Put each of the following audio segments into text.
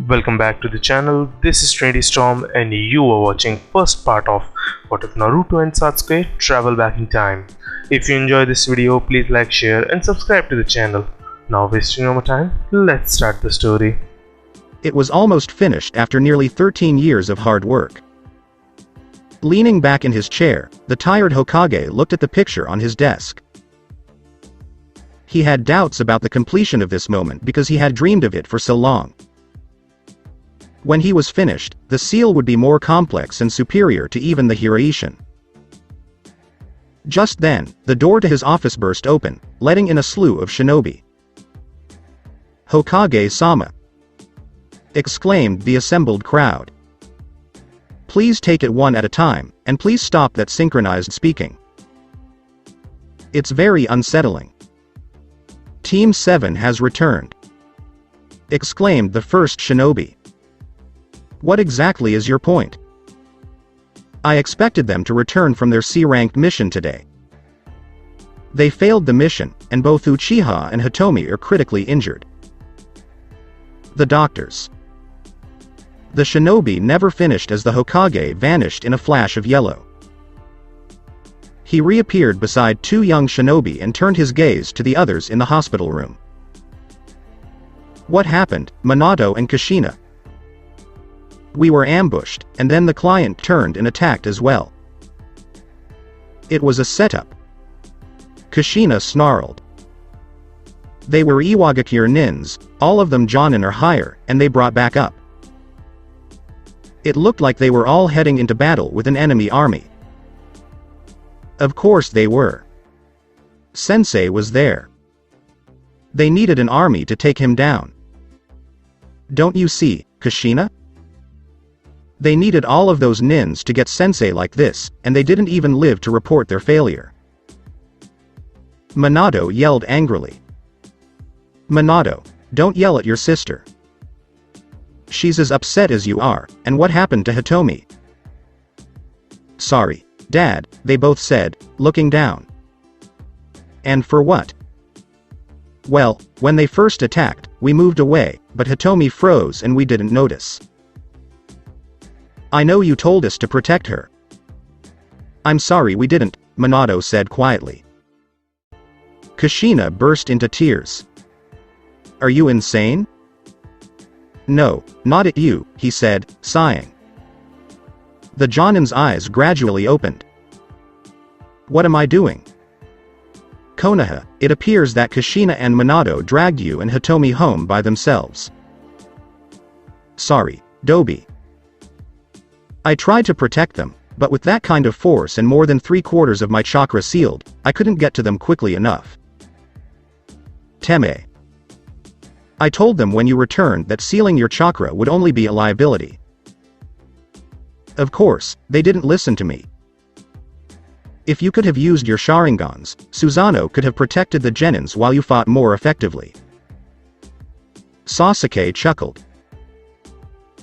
Welcome back to the channel. This is Trinity Storm and you are watching first part of What If Naruto and Sasuke Travel Back in Time. If you enjoy this video, please like, share and subscribe to the channel. Now wasting no more time, let's start the story. It was almost finished after nearly 13 years of hard work. Leaning back in his chair, the tired Hokage looked at the picture on his desk. He had doubts about the completion of this moment because he had dreamed of it for so long. When he was finished, the seal would be more complex and superior to even the Hiraishin. Just then, the door to his office burst open, letting in a slew of shinobi. "Hokage-sama!" exclaimed the assembled crowd. "Please take it one at a time, and please stop that synchronized speaking. It's very unsettling. Team 7 has returned!" exclaimed the first shinobi. "What exactly is your point? I expected them to return from their C-ranked mission today. They failed the mission, and both Uchiha and Hitomi are critically injured." The doctors. The shinobi never finished as the Hokage vanished in a flash of yellow. He reappeared beside two young shinobi and turned his gaze to the others in the hospital room. "What happened, Minato and Kushina?" "We were ambushed, and then the client turned and attacked as well. It was a setup," Kushina snarled. "They were Iwagakure nins, all of them Jonin or higher, and they brought back up. It looked like they were all heading into battle with an enemy army." "Of course they were. Sensei was there. They needed an army to take him down. Don't you see, Kushina? They needed all of those nins to get Sensei like this, and they didn't even live to report their failure." Minato yelled angrily. "Minato, don't yell at your sister. She's as upset as you are, and what happened to Hitomi?" "Sorry, Dad," they both said, looking down. "And for what?" "Well, when they first attacked, we moved away, but Hitomi froze and we didn't notice." "I know you told us to protect her." "I'm sorry we didn't," Minato said quietly. Kushina burst into tears. "Are you insane?" "No, not at you," he said, sighing. The Jonin's eyes gradually opened. "What am I doing?" "Konoha, it appears that Kushina and Minato dragged you and Hitomi home by themselves." "Sorry, Dobi. I tried to protect them, but with that kind of force and more than 3/4 of my chakra sealed, I couldn't get to them quickly enough." "Teme. I told them when you returned that sealing your chakra would only be a liability. Of course, they didn't listen to me. If you could have used your Sharingans, Susanoo could have protected the Genins while you fought more effectively." Sasuke chuckled.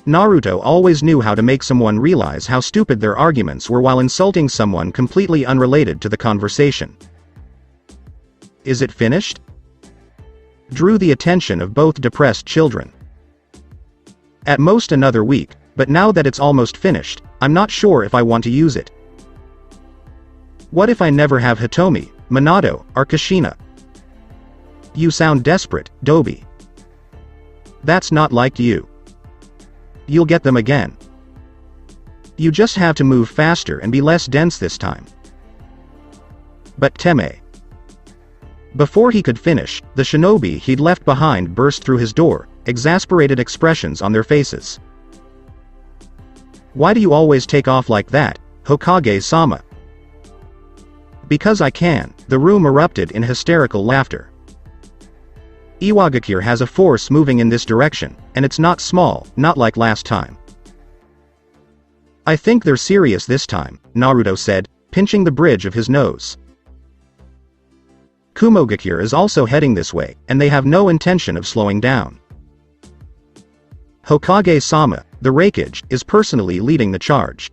Naruto always knew how to make someone realize how stupid their arguments were while insulting someone completely unrelated to the conversation. "Is it finished?" drew the attention of both depressed children. "At most another week, but now that it's almost finished, I'm not sure if I want to use it. What if I never have Hitomi, Minato, or Kushina?" "You sound desperate, Dobi. That's not like you. You'll get them again. You just have to move faster and be less dense this time." "But Teme." Before he could finish, the shinobi he'd left behind burst through his door, exasperated expressions on their faces. "Why do you always take off like that, Hokage-sama?" "Because I can," the room erupted in hysterical laughter. "Iwagakure has a force moving in this direction, and it's not small, not like last time." "I think they're serious this time," Naruto said, pinching the bridge of his nose. "Kumogakure is also heading this way, and they have no intention of slowing down. Hokage-sama, the Raikage, is personally leading the charge."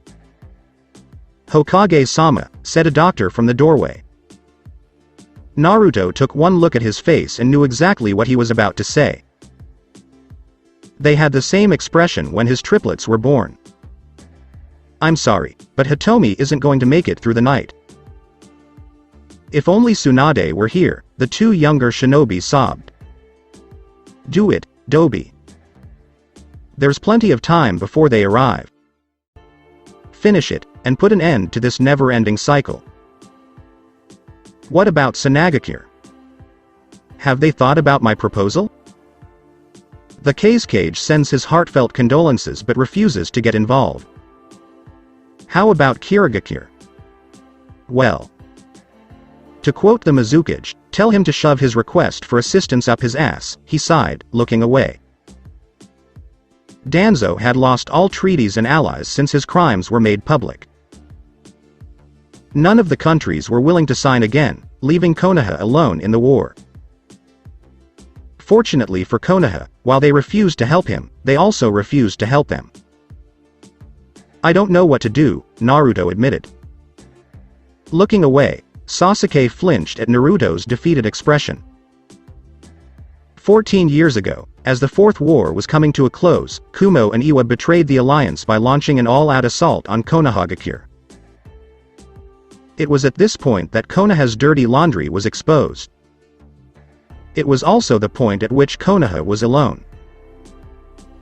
"Hokage-sama," said a doctor from the doorway. Naruto took one look at his face and knew exactly what he was about to say. They had the same expression when his triplets were born. I'm sorry, but Hitomi isn't going to make it through the night. If only Tsunade were here, the two younger shinobi sobbed. Do it, Dobi. There's plenty of time before they arrive. Finish it, and put an end to this never-ending cycle. What about Sanagakure? Have they thought about my proposal? The Kazekage sends his heartfelt condolences but refuses to get involved. How about Kirigakure? Well. To quote the Mizukage, tell him to shove his request for assistance up his ass, he sighed, looking away. Danzo had lost all treaties and allies since his crimes were made public. None of the countries were willing to sign again, leaving Konoha alone in the war. Fortunately for Konoha, while they refused to help him, they also refused to help them. I don't know what to do, Naruto admitted. Looking away, Sasuke flinched at Naruto's defeated expression. 14 years ago, as the Fourth War was coming to a close, Kumo and Iwa betrayed the alliance by launching an all-out assault on Konohagakure. It was at this point that Konoha's dirty laundry was exposed. It was also the point at which Konoha was alone.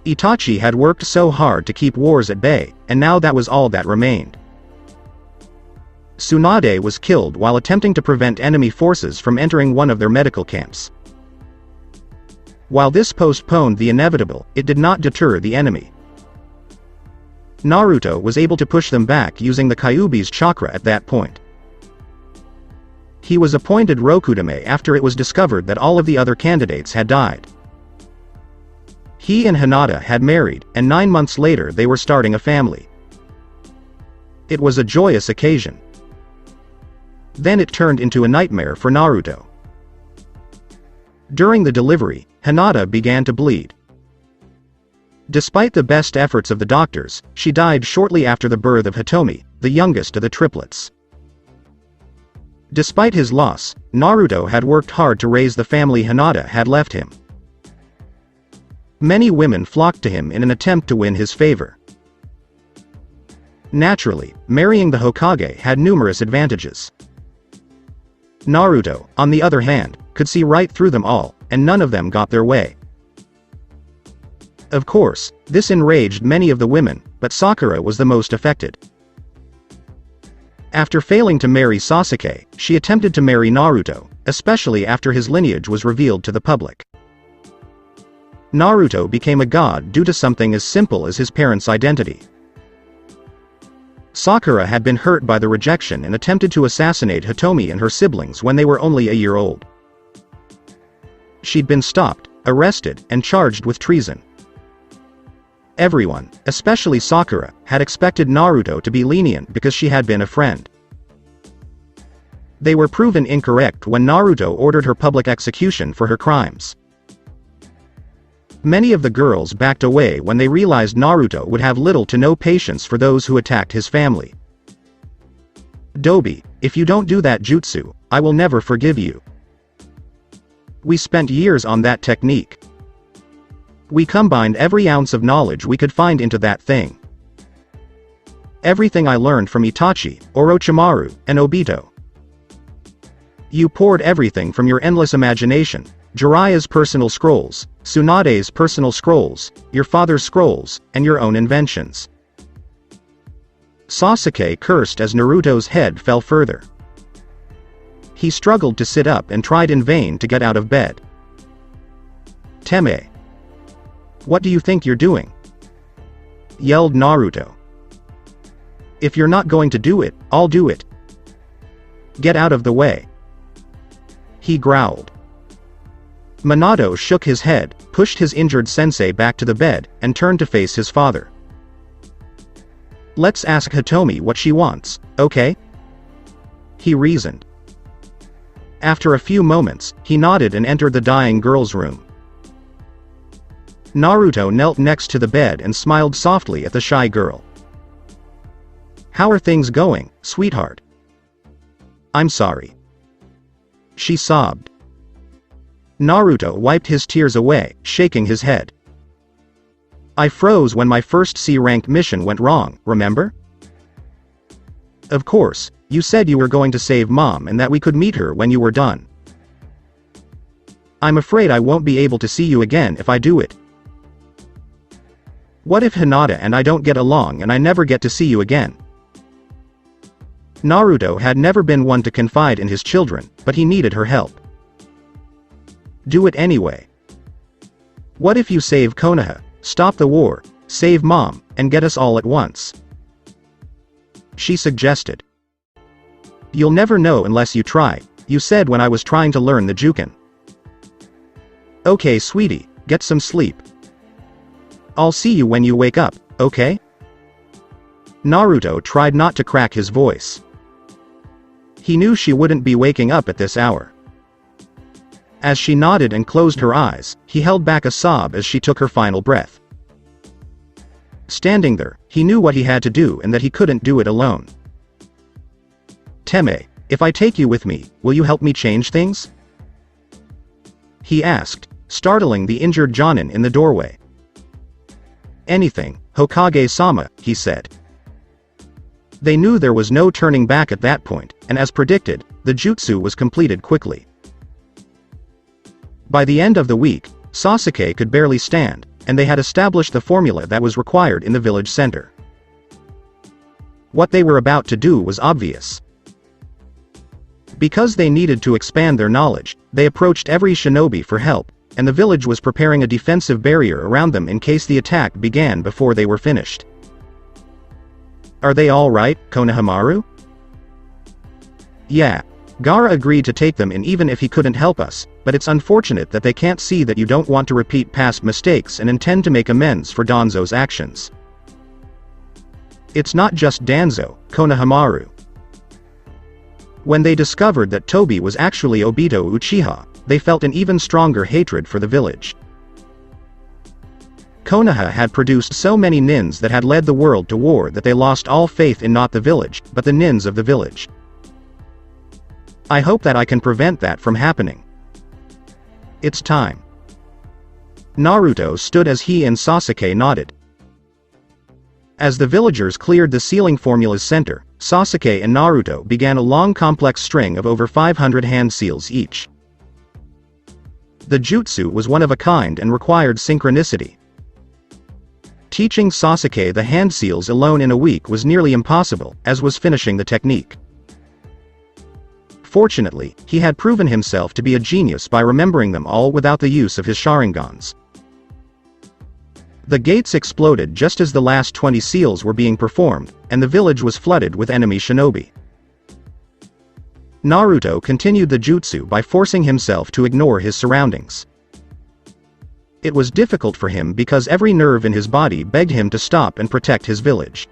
Itachi had worked so hard to keep wars at bay, and now that was all that remained. Tsunade was killed while attempting to prevent enemy forces from entering one of their medical camps. While this postponed the inevitable, it did not deter the enemy. Naruto was able to push them back using the Kyuubi's chakra at that point. He was appointed Rokudame after it was discovered that all of the other candidates had died. He and Hinata had married, and 9 months later they were starting a family. It was a joyous occasion. Then it turned into a nightmare for Naruto. During the delivery, Hinata began to bleed. Despite the best efforts of the doctors, she died shortly after the birth of Hitomi, the youngest of the triplets. Despite his loss, Naruto had worked hard to raise the family Hinata had left him. Many women flocked to him in an attempt to win his favor. Naturally, marrying the Hokage had numerous advantages. Naruto, on the other hand, could see right through them all, and none of them got their way. Of course, this enraged many of the women, but Sakura was the most affected. After failing to marry Sasuke, she attempted to marry Naruto, especially after his lineage was revealed to the public. Naruto became a god due to something as simple as his parents' identity. Sakura had been hurt by the rejection and attempted to assassinate Hitomi and her siblings when they were only a year old. She'd been stopped, arrested, and charged with treason. Everyone, especially Sakura, had expected Naruto to be lenient because she had been a friend. They were proven incorrect when Naruto ordered her public execution for her crimes. Many of the girls backed away when they realized Naruto would have little to no patience for those who attacked his family. Dobi, if you don't do that jutsu, I will never forgive you. We spent years on that technique. We combined every ounce of knowledge we could find into that thing. Everything I learned from Itachi, Orochimaru, and Obito. You poured everything from your endless imagination, Jiraiya's personal scrolls, Tsunade's personal scrolls, your father's scrolls, and your own inventions. Sasuke cursed as Naruto's head fell further. He struggled to sit up and tried in vain to get out of bed. Teme. What do you think you're doing? Yelled Naruto. If you're not going to do it, I'll do it. Get out of the way. He growled. Minato shook his head, pushed his injured sensei back to the bed, and turned to face his father. Let's ask Hitomi what she wants, okay? He reasoned. After a few moments, he nodded and entered the dying girl's room. Naruto knelt next to the bed and smiled softly at the shy girl. How are things going, sweetheart? I'm sorry. She sobbed. Naruto wiped his tears away, shaking his head. I froze when my first C-rank mission went wrong, remember? Of course, you said you were going to save Mom and that we could meet her when you were done. I'm afraid I won't be able to see you again if I do it. What if Hinata and I don't get along and I never get to see you again? Naruto had never been one to confide in his children, but he needed her help. Do it anyway. What if you save Konoha, stop the war, save Mom, and get us all at once? She suggested. You'll never know unless you try, you said when I was trying to learn the Juken. Okay sweetie, get some sleep. I'll see you when you wake up, okay? Naruto tried not to crack his voice. He knew she wouldn't be waking up at this hour. As she nodded and closed her eyes, he held back a sob as she took her final breath. Standing there, he knew what he had to do and that he couldn't do it alone. Teme, if I take you with me, will you help me change things? He asked, startling the injured Jonin in the doorway. Anything, Hokage-sama, he said. They knew there was no turning back at that point, and as predicted, the jutsu was completed quickly. By the end of the week, Sasuke could barely stand, and they had established the formula that was required in the village center. What they were about to do was obvious. Because they needed to expand their knowledge, they approached every shinobi for help, and the village was preparing a defensive barrier around them in case the attack began before they were finished. Are they all right, Konohamaru? Yeah. Gaara agreed to take them in even if he couldn't help us, but it's unfortunate that they can't see that you don't want to repeat past mistakes and intend to make amends for Danzo's actions. It's not just Danzo, Konohamaru. When they discovered that Tobi was actually Obito Uchiha, they felt an even stronger hatred for the village. Konoha had produced so many nins that had led the world to war that they lost all faith in not the village, but the nins of the village. I hope that I can prevent that from happening. It's time. Naruto stood as he and Sasuke nodded. As the villagers cleared the sealing formula's center, Sasuke and Naruto began a long complex string of over 500 hand seals each. The jutsu was one of a kind and required synchronicity. Teaching Sasuke the hand seals alone in a week was nearly impossible, as was finishing the technique. Fortunately, he had proven himself to be a genius by remembering them all without the use of his Sharingans. The gates exploded just as the last 20 seals were being performed, and the village was flooded with enemy shinobi. Naruto continued the jutsu by forcing himself to ignore his surroundings. It was difficult for him because every nerve in his body begged him to stop and protect his village.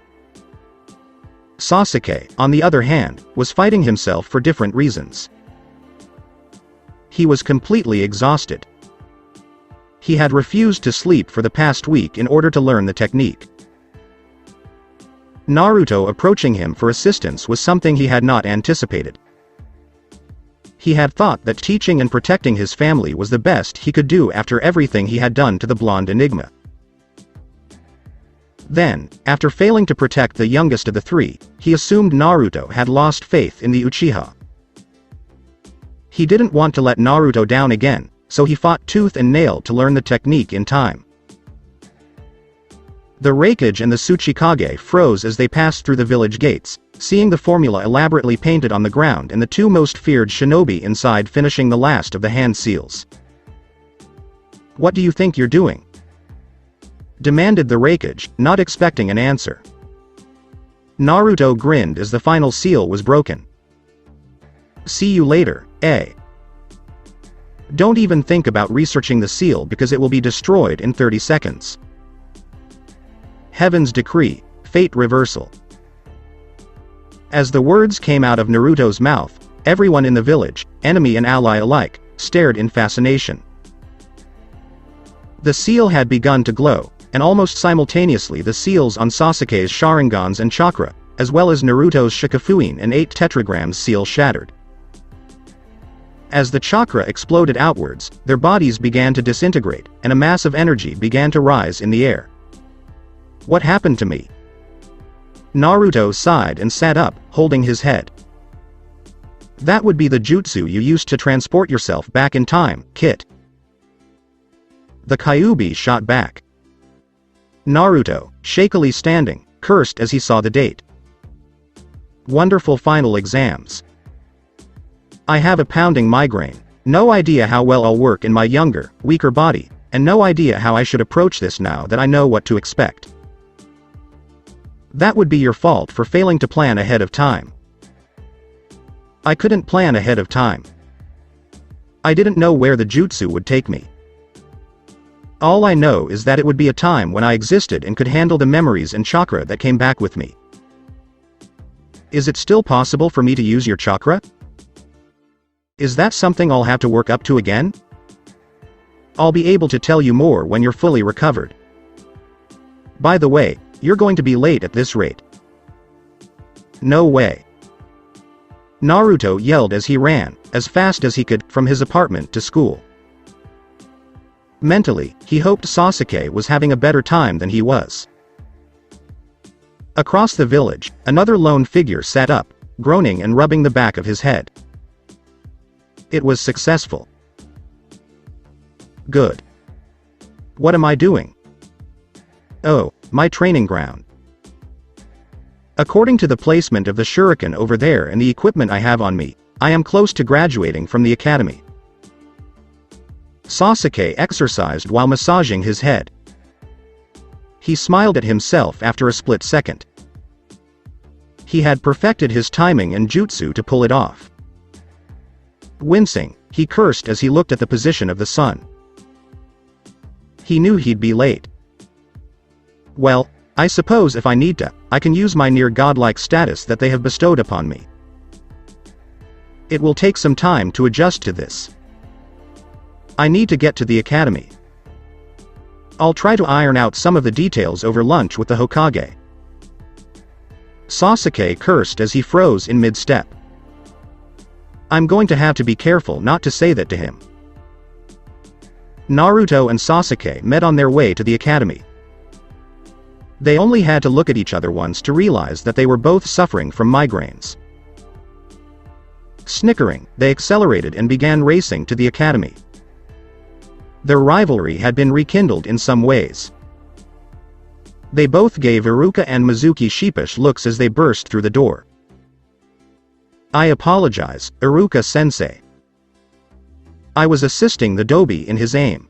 Sasuke, on the other hand, was fighting himself for different reasons. He was completely exhausted. He had refused to sleep for the past week in order to learn the technique. Naruto approaching him for assistance was something he had not anticipated. He had thought that teaching and protecting his family was the best he could do after everything he had done to the blonde enigma. Then, after failing to protect the youngest of the three, he assumed Naruto had lost faith in the Uchiha. He didn't want to let Naruto down again, so he fought tooth and nail to learn the technique in time. The Raikage and the Tsuchikage froze as they passed through the village gates, seeing the formula elaborately painted on the ground and the two most feared shinobi inside finishing the last of the hand seals. What do you think you're doing? Demanded the Raikage, not expecting an answer. Naruto grinned as the final seal was broken. See you later, eh? Don't even think about researching the seal because it will be destroyed in 30 seconds. Heaven's decree, fate reversal. As the words came out of Naruto's mouth, everyone in the village, enemy and ally alike, stared in fascination. The seal had begun to glow, and almost simultaneously the seals on Sasuke's Sharingans and chakra, as well as Naruto's Shikafuin and 8 tetragrams seal shattered. As the chakra exploded outwards, their bodies began to disintegrate, and a mass of energy began to rise in the air. What happened to me? Naruto sighed and sat up, holding his head. That would be the jutsu you used to transport yourself back in time, Kit. The Kyuubi shot back. Naruto, shakily standing, cursed as he saw the date. Wonderful final exams. I have a pounding migraine. No idea how well I'll work in my younger, weaker body, and no idea how I should approach this now that I know what to expect. That would be your fault for failing to plan ahead of time. I couldn't plan ahead of time. I didn't know where the jutsu would take me. All I know is that it would be a time when I existed and could handle the memories and chakra that came back with me. Is it still possible for me to use your chakra? Is that something I'll have to work up to again? I'll be able to tell you more when you're fully recovered. By the way, you're going to be late at this rate. No way. Naruto yelled as he ran, as fast as he could, from his apartment to school. Mentally, he hoped Sasuke was having a better time than he was. Across the village, another lone figure sat up, groaning and rubbing the back of his head. It was successful. Good. What am I doing? Oh, my training ground. According to the placement of the shuriken over there and the equipment I have on me, I am close to graduating from the academy. Sasuke exercised while massaging his head. He smiled at himself after a split second. He had perfected his timing and jutsu to pull it off. Wincing, he cursed as he looked at the position of the sun. He knew he'd be late. Well, I suppose if I need to, I can use my near godlike status that they have bestowed upon me. It will take some time to adjust to this. I need to get to the academy. I'll try to iron out some of the details over lunch with the Hokage. Sasuke cursed as he froze in mid-step. I'm going to have to be careful not to say that to him. Naruto and Sasuke met on their way to the academy. They only had to look at each other once to realize that they were both suffering from migraines. Snickering, they accelerated and began racing to the academy. Their rivalry had been rekindled in some ways. They both gave Iruka and Mizuki sheepish looks as they burst through the door. I apologize, Iruka-sensei. I was assisting the Dobi in his aim.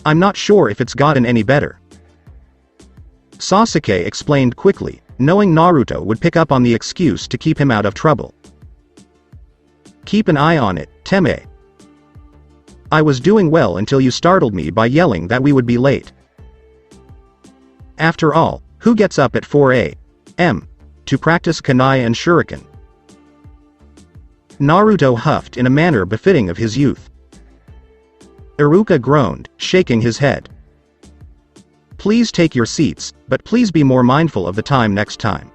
I'm not sure if it's gotten any better. Sasuke explained quickly, knowing Naruto would pick up on the excuse to keep him out of trouble. Keep an eye on it, Teme. I was doing well until you startled me by yelling that we would be late. After all, who gets up at 4 a.m. to practice kunai and shuriken? Naruto huffed in a manner befitting of his youth. Iruka groaned, shaking his head. Please take your seats, but please be more mindful of the time next time.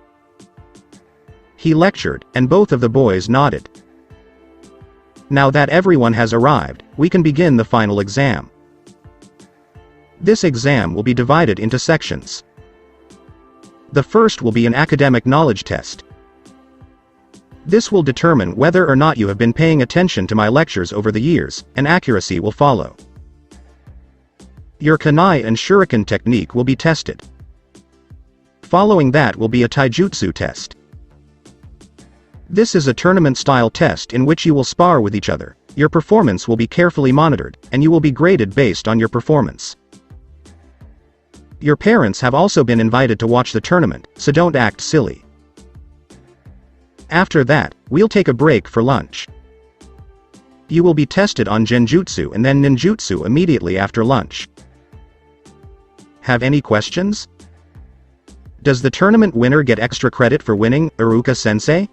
He lectured, and both of the boys nodded. Now that everyone has arrived, we can begin the final exam. This exam will be divided into sections. The first will be an academic knowledge test. This will determine whether or not you have been paying attention to my lectures over the years, and accuracy will follow. Your kunai and shuriken technique will be tested. Following that will be a taijutsu test. This is a tournament-style test in which you will spar with each other. Your performance will be carefully monitored, and you will be graded based on your performance. Your parents have also been invited to watch the tournament, so don't act silly. After that, we'll take a break for lunch. You will be tested on genjutsu and then ninjutsu immediately after lunch. Have any questions? Does the tournament winner get extra credit for winning, Iruka-sensei?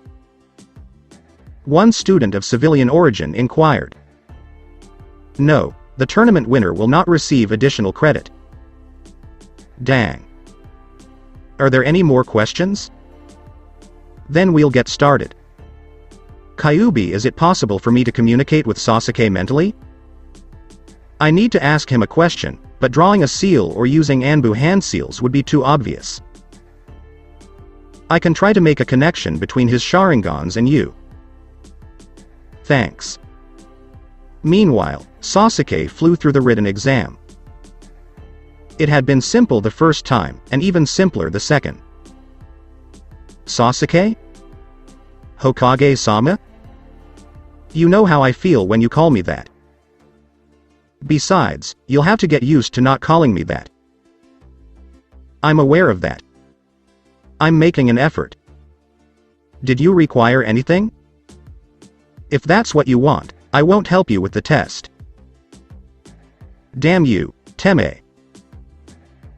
One student of civilian origin inquired. No, the tournament winner will not receive additional credit. Dang. Are there any more questions? Then we'll get started. Kyuubi, is it possible for me to communicate with Sasuke mentally? I need to ask him a question, but drawing a seal or using Anbu hand seals would be too obvious. I can try to make a connection between his Sharingans and you. Thanks. Meanwhile, Sasuke flew through the written exam. It had been simple the first time, and even simpler the second. Sasuke? Hokage-sama? You know how I feel when you call me that. Besides, you'll have to get used to not calling me that. I'm aware of that. I'm making an effort. Did you require anything? If that's what you want, I won't help you with the test. Damn you, Teme.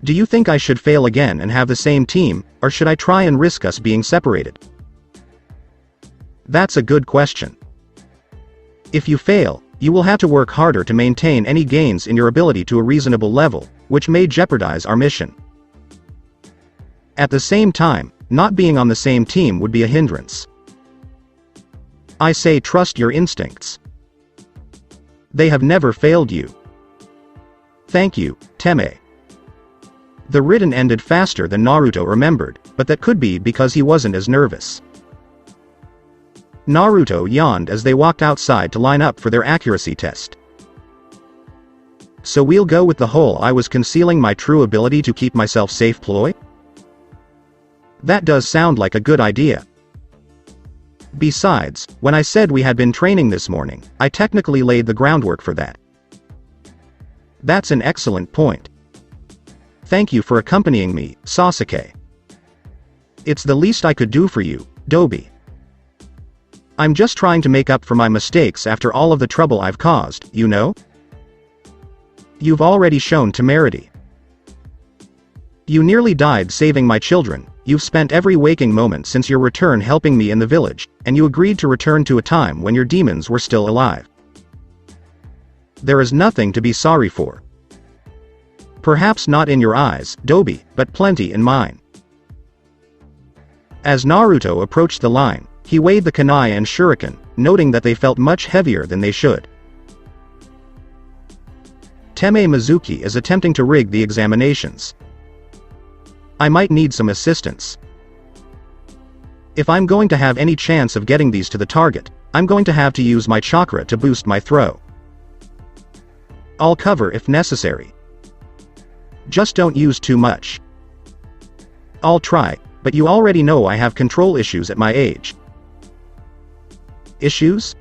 Do you think I should fail again and have the same team, or should I try and risk us being separated? That's a good question. If you fail, you will have to work harder to maintain any gains in your ability to a reasonable level, which may jeopardize our mission. At the same time, not being on the same team would be a hindrance. I say trust your instincts. They have never failed you. Thank you, Teme. The written ended faster than Naruto remembered, but that could be because he wasn't as nervous. Naruto yawned as they walked outside to line up for their accuracy test. So we'll go with the whole I was concealing my true ability to keep myself safe ploy? That does sound like a good idea. Besides, when I said we had been training this morning, I technically laid the groundwork for that. That's an excellent point. Thank you for accompanying me, Sasuke. It's the least I could do for you, Dobi. I'm just trying to make up for my mistakes after all of the trouble I've caused, you know? You've already shown temerity. You nearly died saving my children, you've spent every waking moment since your return helping me in the village, and you agreed to return to a time when your demons were still alive. There is nothing to be sorry for. Perhaps not in your eyes, Dobi, but plenty in mine. As Naruto approached the line, he weighed the kunai and shuriken, noting that they felt much heavier than they should. Teme Mizuki is attempting to rig the examinations. I might need some assistance. If I'm going to have any chance of getting these to the target, I'm going to have to use my chakra to boost my throw. I'll cover if necessary. Just don't use too much. I'll try, but you already know I have control issues at my age. Issues?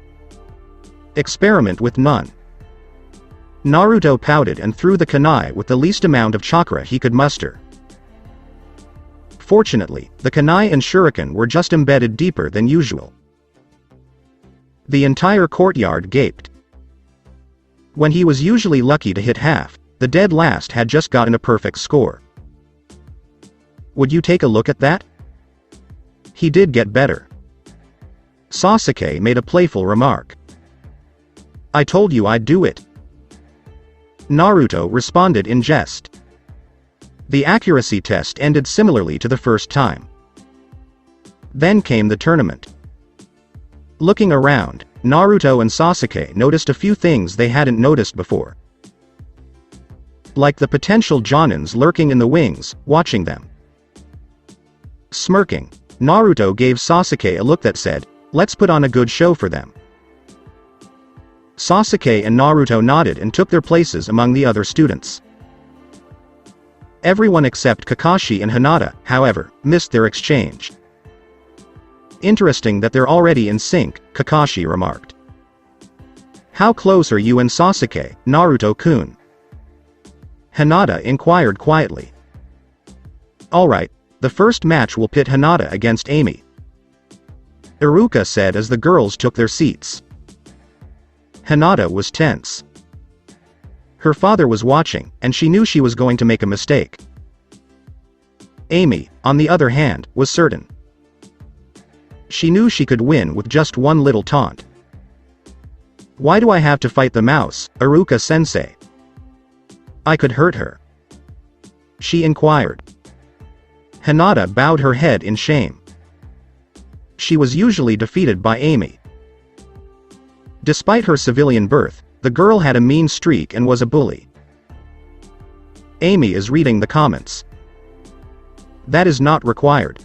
Experiment with none. Naruto pouted and threw the kunai with the least amount of chakra he could muster. Fortunately, the kunai and shuriken were just embedded deeper than usual. The entire courtyard gaped. When he was usually lucky to hit half, the dead last had just gotten a perfect score. Would you take a look at that? He did get better. Sasuke made a playful remark. I told you I'd do it. Naruto responded in jest. The accuracy test ended similarly to the first time. Then came the tournament. Looking around, Naruto and Sasuke noticed a few things they hadn't noticed before. Like the potential Jonins lurking in the wings, watching them. Smirking, Naruto gave Sasuke a look that said, let's put on a good show for them. Sasuke and Naruto nodded and took their places among the other students. Everyone except Kakashi and Hinata, however, missed their exchange. Interesting that they're already in sync, Kakashi remarked. How close are you and Sasuke, Naruto-kun? Hinata inquired quietly. Alright, the first match will pit Hinata against Amy, Iruka said as the girls took their seats. Hinata was tense. Her father was watching, and she knew she was going to make a mistake. Amy, on the other hand, was certain. She knew she could win with just one little taunt. Why do I have to fight the mouse, Iruka-sensei? I could hurt her. She inquired. Hinata bowed her head in shame. She was usually defeated by Amy. Despite her civilian birth, the girl had a mean streak and was a bully. Amy is reading the comments. That is not required.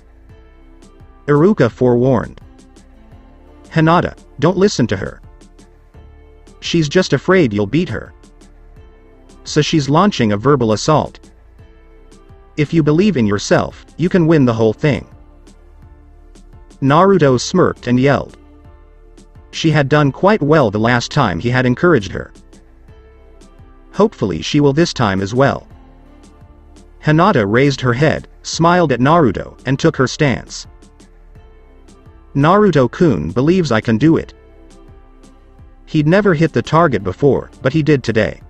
Iruka forewarned. Hinata, don't listen to her. She's just afraid you'll beat her. So she's launching a verbal assault. If you believe in yourself, you can win the whole thing. Naruto smirked and yelled. She had done quite well the last time he had encouraged her. Hopefully she will this time as well. Hinata raised her head, smiled at Naruto, and took her stance. Naruto-kun believes I can do it. He'd never hit the target before, but he did today.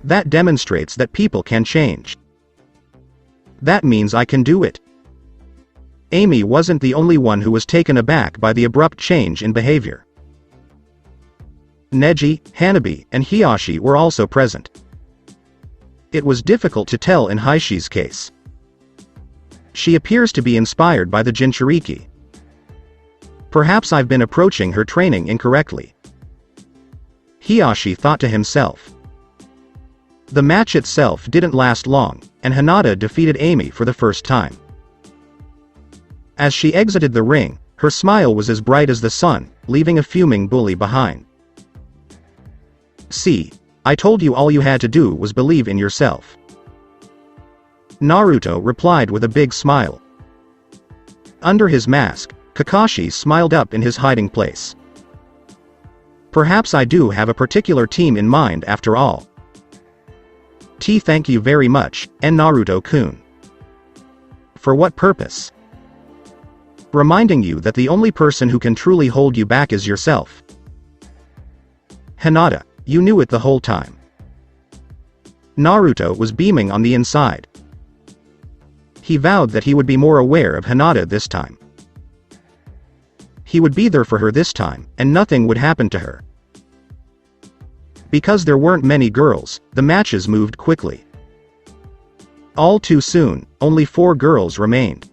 That demonstrates that people can change. That means I can do it. Amy wasn't the only one who was taken aback by the abrupt change in behavior. Neji, Hanabi, and Hiyashi were also present. It was difficult to tell in Haishi's case. She appears to be inspired by the Jinchuriki. Perhaps I've been approaching her training incorrectly. Hiyashi thought to himself. The match itself didn't last long, and Hinata defeated Amy for the first time. As she exited the ring, her smile was as bright as the sun, leaving a fuming bully behind. See, I told you all you had to do was believe in yourself. Naruto replied with a big smile. Under his mask, Kakashi smiled up in his hiding place. Perhaps I do have a particular team in mind after all. Thank you very much, and Naruto-kun. For what purpose? Reminding you that the only person who can truly hold you back is yourself. Hinata, you knew it the whole time. Naruto was beaming on the inside. He vowed that he would be more aware of Hinata this time. He would be there for her this time, and nothing would happen to her. Because there weren't many girls, the matches moved quickly. All too soon, only 4 girls remained.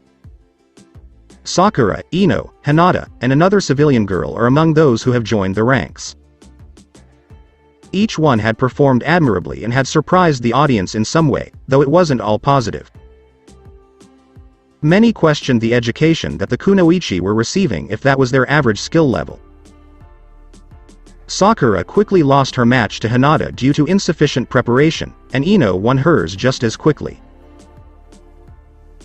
Sakura, Ino, Hinata, and another civilian girl are among those who have joined the ranks. Each one had performed admirably and had surprised the audience in some way, though it wasn't all positive. Many questioned the education that the kunoichi were receiving if that was their average skill level. Sakura quickly lost her match to Hinata due to insufficient preparation, and Ino won hers just as quickly.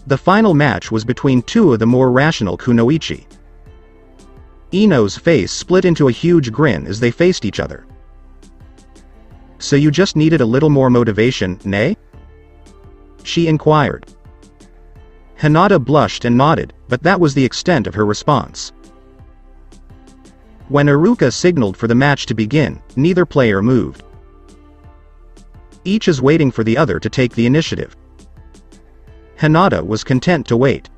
The final match was between 2 of the more rational kunoichi. Ino's face split into a huge grin as they faced each other. So you just needed a little more motivation, nay? She inquired. Hinata blushed and nodded, but that was the extent of her response. When Iruka signaled for the match to begin, neither player moved. Each is waiting for the other to take the initiative. Hinata was content to wait.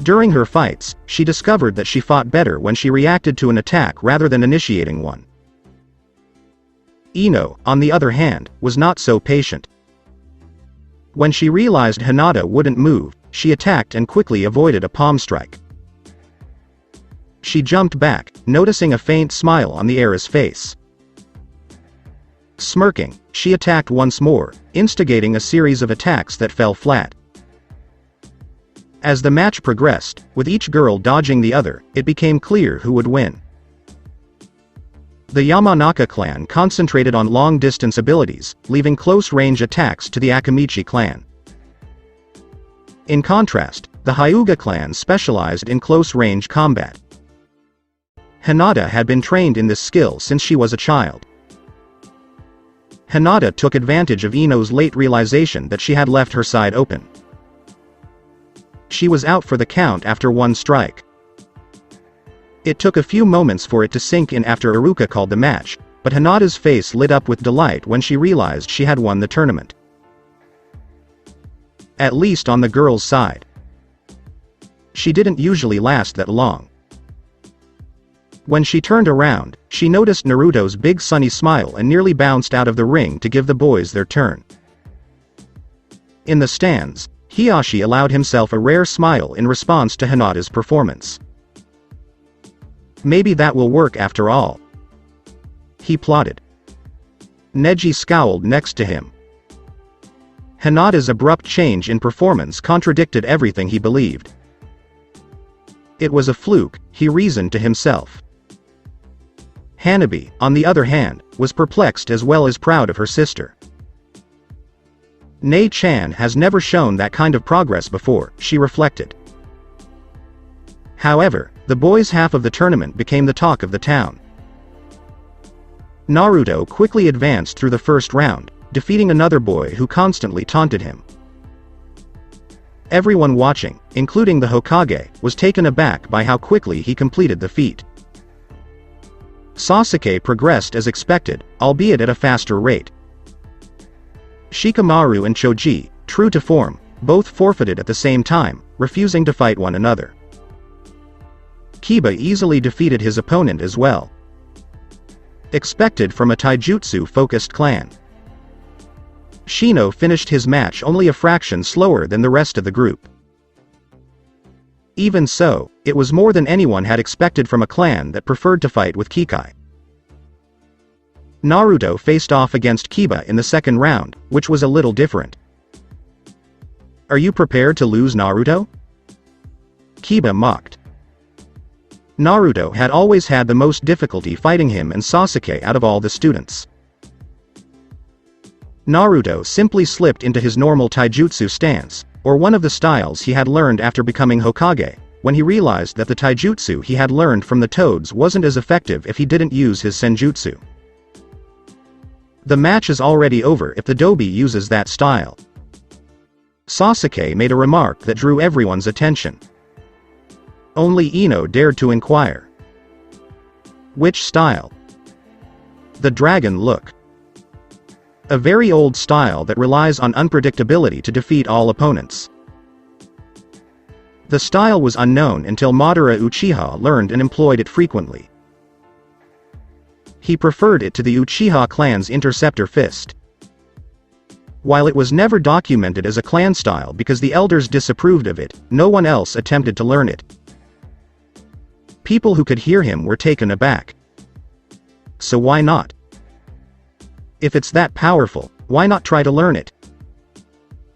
During her fights, she discovered that she fought better when she reacted to an attack rather than initiating one. Ino, on the other hand, was not so patient. When she realized Hinata wouldn't move, she attacked and quickly avoided a palm strike. She jumped back, noticing a faint smile on the heiress face. Smirking, she attacked once more, instigating a series of attacks that fell flat. As the match progressed, with each girl dodging the other, it became clear who would win. The Yamanaka clan concentrated on long-distance abilities, leaving close-range attacks to the Akamichi clan. In contrast, the Hyuga clan specialized in close-range combat. Hinata had been trained in this skill since she was a child. Hinata took advantage of Ino's late realization that she had left her side open. She was out for the count after 1 strike. It took a few moments for it to sink in after Iruka called the match, but Hinata's face lit up with delight when she realized she had won the tournament. At least on the girls' side. She didn't usually last that long. When she turned around, she noticed Naruto's big sunny smile and nearly bounced out of the ring to give the boys their turn. In the stands, Hiyashi allowed himself a rare smile in response to Hinata's performance. Maybe that will work after all. He plotted. Neji scowled next to him. Hinata's abrupt change in performance contradicted everything he believed. It was a fluke, he reasoned to himself. Hanabi, on the other hand, was perplexed as well as proud of her sister. Nei-chan has never shown that kind of progress before, she reflected. However, the boys' half of the tournament became the talk of the town. Naruto quickly advanced through the first round, defeating another boy who constantly taunted him. Everyone watching, including the Hokage, was taken aback by how quickly he completed the feat. Sasuke progressed as expected, albeit at a faster rate. Shikamaru and Choji, true to form, both forfeited at the same time, refusing to fight one another. Kiba easily defeated his opponent as well. Expected from a taijutsu-focused clan. Shino finished his match only a fraction slower than the rest of the group. Even so, it was more than anyone had expected from a clan that preferred to fight with Kikai. Naruto faced off against Kiba in the second round, which was a little different. "Are you prepared to lose, Naruto?" Kiba mocked. Naruto had always had the most difficulty fighting him and Sasuke out of all the students. Naruto simply slipped into his normal taijutsu stance, or one of the styles he had learned after becoming Hokage, when he realized that the taijutsu he had learned from the toads wasn't as effective if he didn't use his senjutsu. The match is already over if the Dobi uses that style. Sasuke made a remark that drew everyone's attention. Only Ino dared to inquire. Which style? The dragon look. A very old style that relies on unpredictability to defeat all opponents. The style was unknown until Madara Uchiha learned and employed it frequently. He preferred it to the Uchiha clan's Interceptor Fist. While it was never documented as a clan style because the elders disapproved of it, no one else attempted to learn it. People who could hear him were taken aback. So why not? If it's that powerful, why not try to learn it?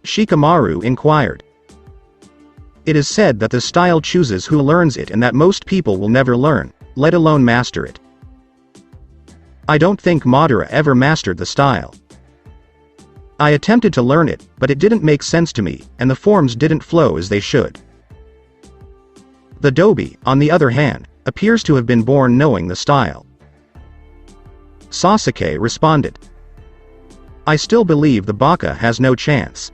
Shikamaru inquired. It is said that the style chooses who learns it and that most people will never learn, let alone master it. I don't think Madara ever mastered the style. I attempted to learn it, but it didn't make sense to me, and the forms didn't flow as they should. The Dobi, on the other hand, appears to have been born knowing the style. Sasuke responded. I still believe the Baka has no chance.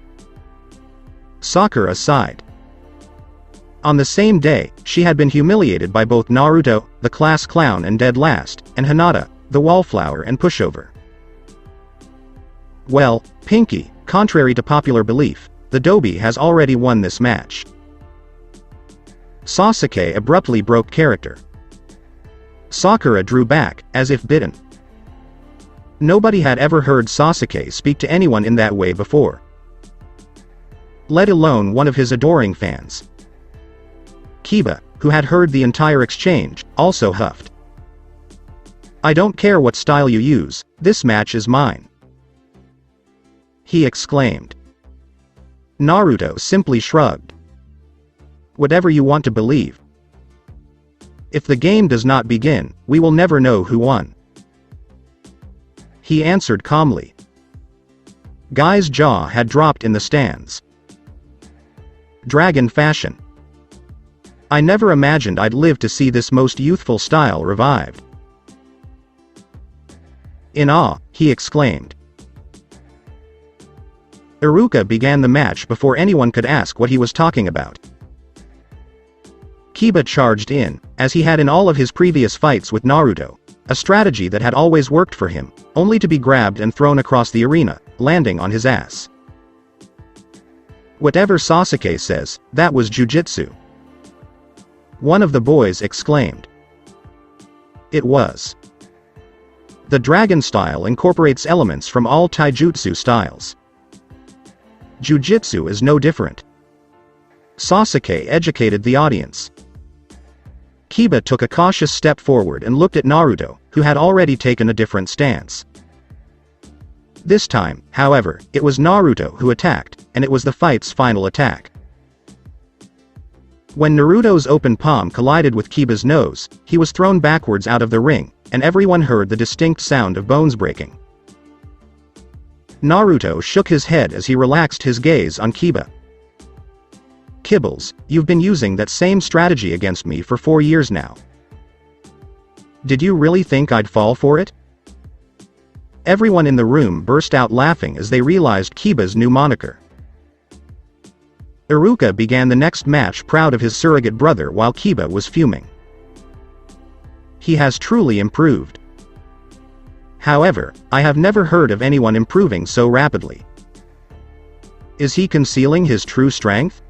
Sakura sighed. On the same day, she had been humiliated by both Naruto, the class clown and dead last, and Hinata, the wallflower and pushover. Well, Pinky, contrary to popular belief, the Dobi has already won this match. Sasuke abruptly broke character. Sakura drew back, as if bitten. Nobody had ever heard Sasuke speak to anyone in that way before. Let alone one of his adoring fans. Kiba, who had heard the entire exchange, also huffed. I don't care what style you use, this match is mine. He exclaimed. Naruto simply shrugged. Whatever you want to believe. If the game does not begin, we will never know who won. He answered calmly. Guy's jaw had dropped in the stands. Dragon fashion. I never imagined I'd live to see this most youthful style revived. In awe, he exclaimed. Iruka began the match before anyone could ask what he was talking about. Kiba charged in, as he had in all of his previous fights with Naruto, a strategy that had always worked for him, only to be grabbed and thrown across the arena, landing on his ass. Whatever Sasuke says, that was jujitsu. One of the boys exclaimed. It was. The dragon style incorporates elements from all taijutsu styles. Jujitsu is no different. Sasuke educated the audience. Kiba took a cautious step forward and looked at Naruto, who had already taken a different stance. This time, however, it was Naruto who attacked, and it was the fight's final attack. When Naruto's open palm collided with Kiba's nose, he was thrown backwards out of the ring, and everyone heard the distinct sound of bones breaking. Naruto shook his head as he relaxed his gaze on Kiba. "Kibbles, you've been using that same strategy against me for 4 years now. Did you really think I'd fall for it?" Everyone in the room burst out laughing as they realized Kiba's new moniker. Iruka began the next match proud of his surrogate brother while Kiba was fuming. He has truly improved. However, I have never heard of anyone improving so rapidly. Is he concealing his true strength?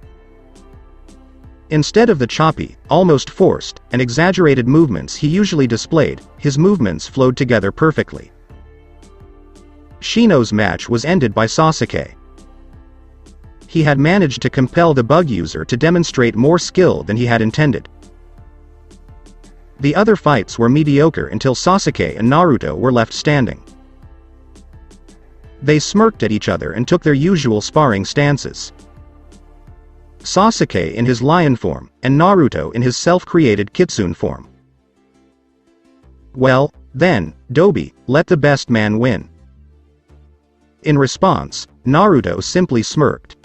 Instead of the choppy, almost forced, and exaggerated movements he usually displayed, his movements flowed together perfectly. Shino's match was ended by Sasuke. He had managed to compel the bug user to demonstrate more skill than he had intended. The other fights were mediocre until Sasuke and Naruto were left standing. They smirked at each other and took their usual sparring stances. Sasuke in his lion form, and Naruto in his self-created kitsune form. "Well, then, Dobi, let the best man win." In response, Naruto simply smirked.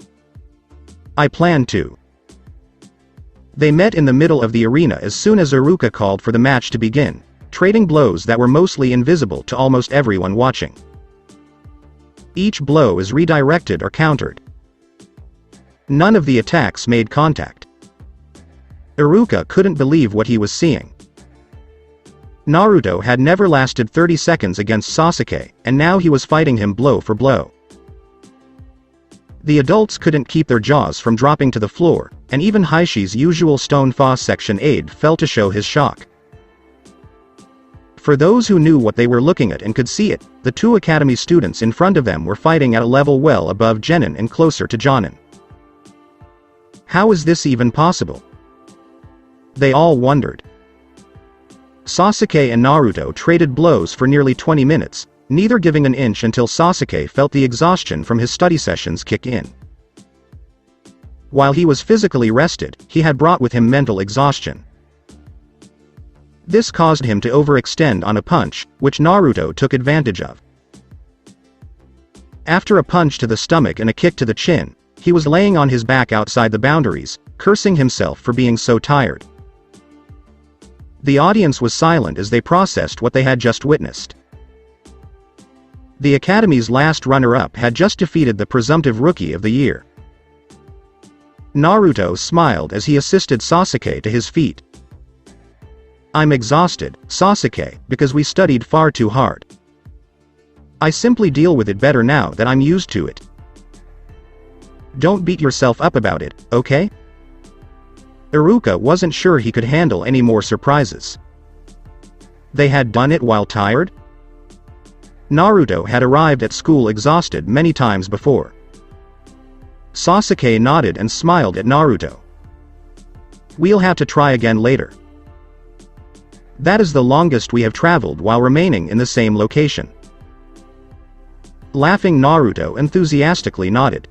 "I plan to." They met in the middle of the arena as soon as Iruka called for the match to begin, trading blows that were mostly invisible to almost everyone watching. Each blow is redirected or countered. None of the attacks made contact. Iruka couldn't believe what he was seeing. Naruto had never lasted 30 seconds against Sasuke, and now he was fighting him blow for blow. The adults couldn't keep their jaws from dropping to the floor, and even Haishi's usual stone fa section aide fell to show his shock. For those who knew what they were looking at and could see it, the two academy students in front of them were fighting at a level well above Genin and closer to Jonin. How is this even possible? They all wondered. Sasuke and Naruto traded blows for nearly 20 minutes, neither giving an inch until Sasuke felt the exhaustion from his study sessions kick in. While he was physically rested, he had brought with him mental exhaustion. This caused him to overextend on a punch, which Naruto took advantage of. After a punch to the stomach and a kick to the chin, he was laying on his back outside the boundaries, cursing himself for being so tired. The audience was silent as they processed what they had just witnessed. The Academy's last runner-up had just defeated the presumptive Rookie of the Year. Naruto smiled as he assisted Sasuke to his feet. "I'm exhausted, Sasuke, because we studied far too hard. I simply deal with it better now that I'm used to it. Don't beat yourself up about it, okay?" Iruka wasn't sure he could handle any more surprises. They had done it while tired? Naruto had arrived at school exhausted many times before. Sasuke nodded and smiled at Naruto. "We'll have to try again later. That is the longest we have traveled while remaining in the same location." Laughing, Naruto enthusiastically nodded.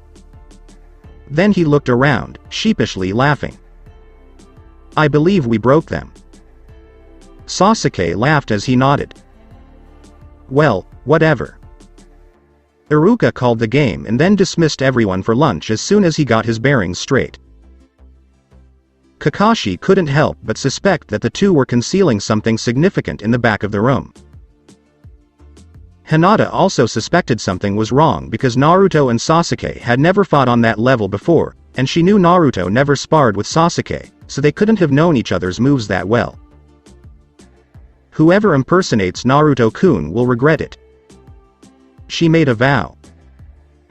Then he looked around, sheepishly laughing. "I believe we broke them." Sasuke laughed as he nodded. "Well, whatever." Iruka called the game and then dismissed everyone for lunch as soon as he got his bearings straight. Kakashi couldn't help but suspect that the two were concealing something significant in the back of the room. Hinata also suspected something was wrong because Naruto and Sasuke had never fought on that level before, and she knew Naruto never sparred with Sasuke, so they couldn't have known each other's moves that well. Whoever impersonates Naruto-kun will regret it. She made a vow.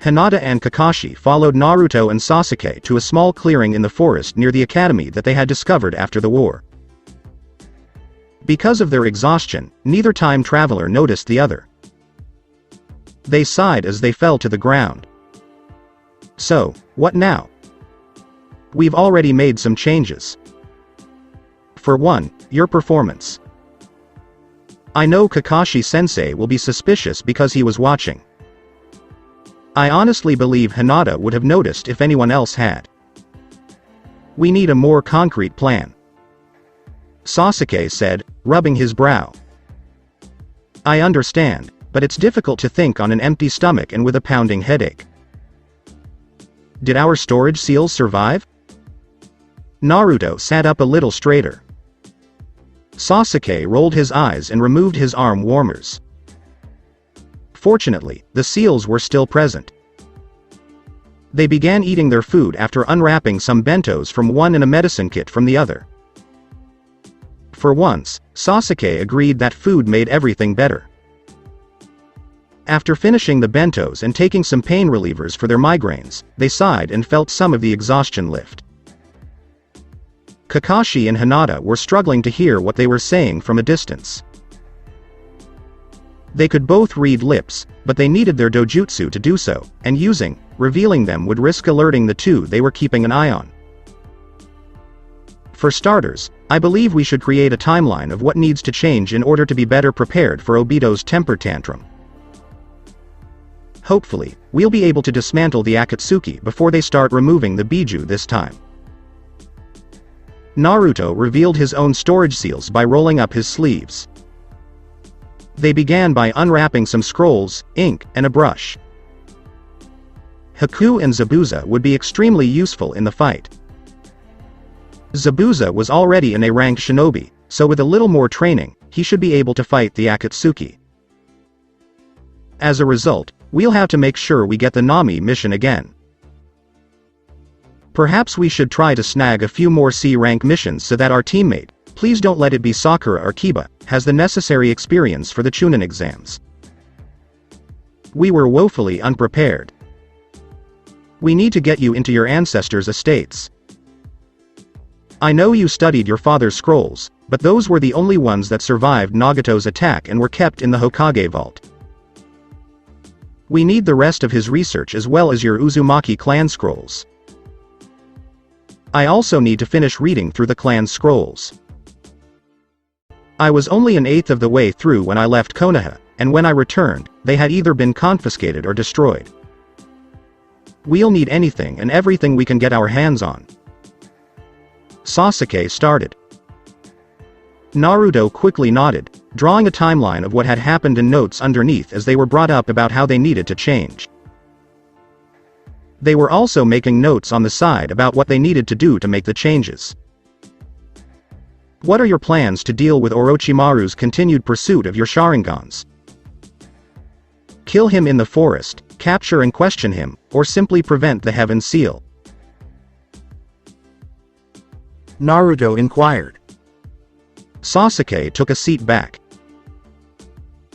Hinata and Kakashi followed Naruto and Sasuke to a small clearing in the forest near the academy that they had discovered after the war. Because of their exhaustion, neither time traveler noticed the other. They sighed as they fell to the ground. "So, what now? We've already made some changes. For one, your performance. I know Kakashi-sensei will be suspicious because he was watching. I honestly believe Hinata would have noticed if anyone else had. We need a more concrete plan, Sasuke said, rubbing his brow. I understand, but it's difficult to think on an empty stomach and with a pounding headache. Did our storage seals survive? Naruto sat up a little straighter. Sasuke rolled his eyes and removed his arm warmers. Fortunately, the seals were still present. They began eating their food after unwrapping some bentos from one and a medicine kit from the other. For once, Sasuke agreed that food made everything better. After finishing the bentos and taking some pain relievers for their migraines, they sighed and felt some of the exhaustion lift. Kakashi and Hinata were struggling to hear what they were saying from a distance. They could both read lips, but they needed their dojutsu to do so, and revealing them would risk alerting the two they were keeping an eye on. For starters, I believe we should create a timeline of what needs to change in order to be better prepared for Obito's temper tantrum. Hopefully, we'll be able to dismantle the Akatsuki before they start removing the Biju this time. Naruto revealed his own storage seals by rolling up his sleeves. They began by unwrapping some scrolls, ink, and a brush. Haku and Zabuza would be extremely useful in the fight. Zabuza was already an A-rank shinobi, so with a little more training, he should be able to fight the Akatsuki. As a result, we'll have to make sure we get the Nami mission again. Perhaps we should try to snag a few more C-rank missions so that our teammate, please don't let it be Sakura or Kiba, has the necessary experience for the Chunin exams. We were woefully unprepared. We need to get you into your ancestors' estates. I know you studied your father's scrolls, but those were the only ones that survived Nagato's attack and were kept in the Hokage vault. We need the rest of his research as well as your Uzumaki clan scrolls. I also need to finish reading through the clan's scrolls. I was only an eighth of the way through when I left Konoha, and when I returned, they had either been confiscated or destroyed. We'll need anything and everything we can get our hands on. Sasuke started. Naruto quickly nodded, drawing a timeline of what had happened in notes underneath as they were brought up about how they needed to change. They were also making notes on the side about what they needed to do to make the changes. What are your plans to deal with Orochimaru's continued pursuit of your Sharingans? Kill him in the forest, capture and question him, or simply prevent the Heaven Seal? Naruto inquired. Sasuke took a seat back.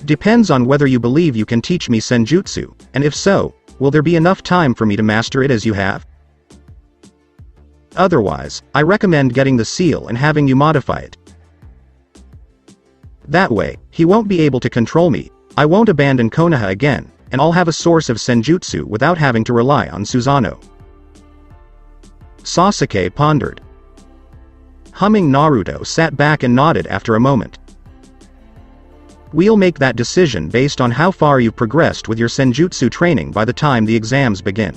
Depends on whether you believe you can teach me Senjutsu, and if so, will there be enough time for me to master it as you have? Otherwise, I recommend getting the seal and having you modify it. That way, he won't be able to control me, I won't abandon Konoha again, and I'll have a source of Senjutsu without having to rely on Susanoo. Sasuke pondered. Humming Naruto sat back and nodded after a moment. We'll make that decision based on how far you've progressed with your Senjutsu training by the time the exams begin.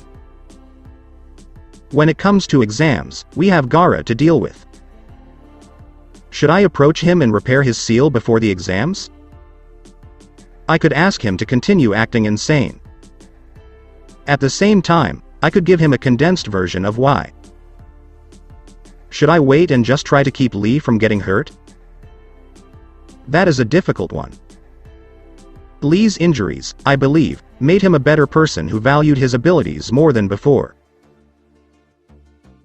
When it comes to exams, we have Gaara to deal with. Should I approach him and repair his seal before the exams? I could ask him to continue acting insane. At the same time, I could give him a condensed version of why. Should I wait and just try to keep Lee from getting hurt? That is a difficult one. Lee's injuries, I believe, made him a better person who valued his abilities more than before.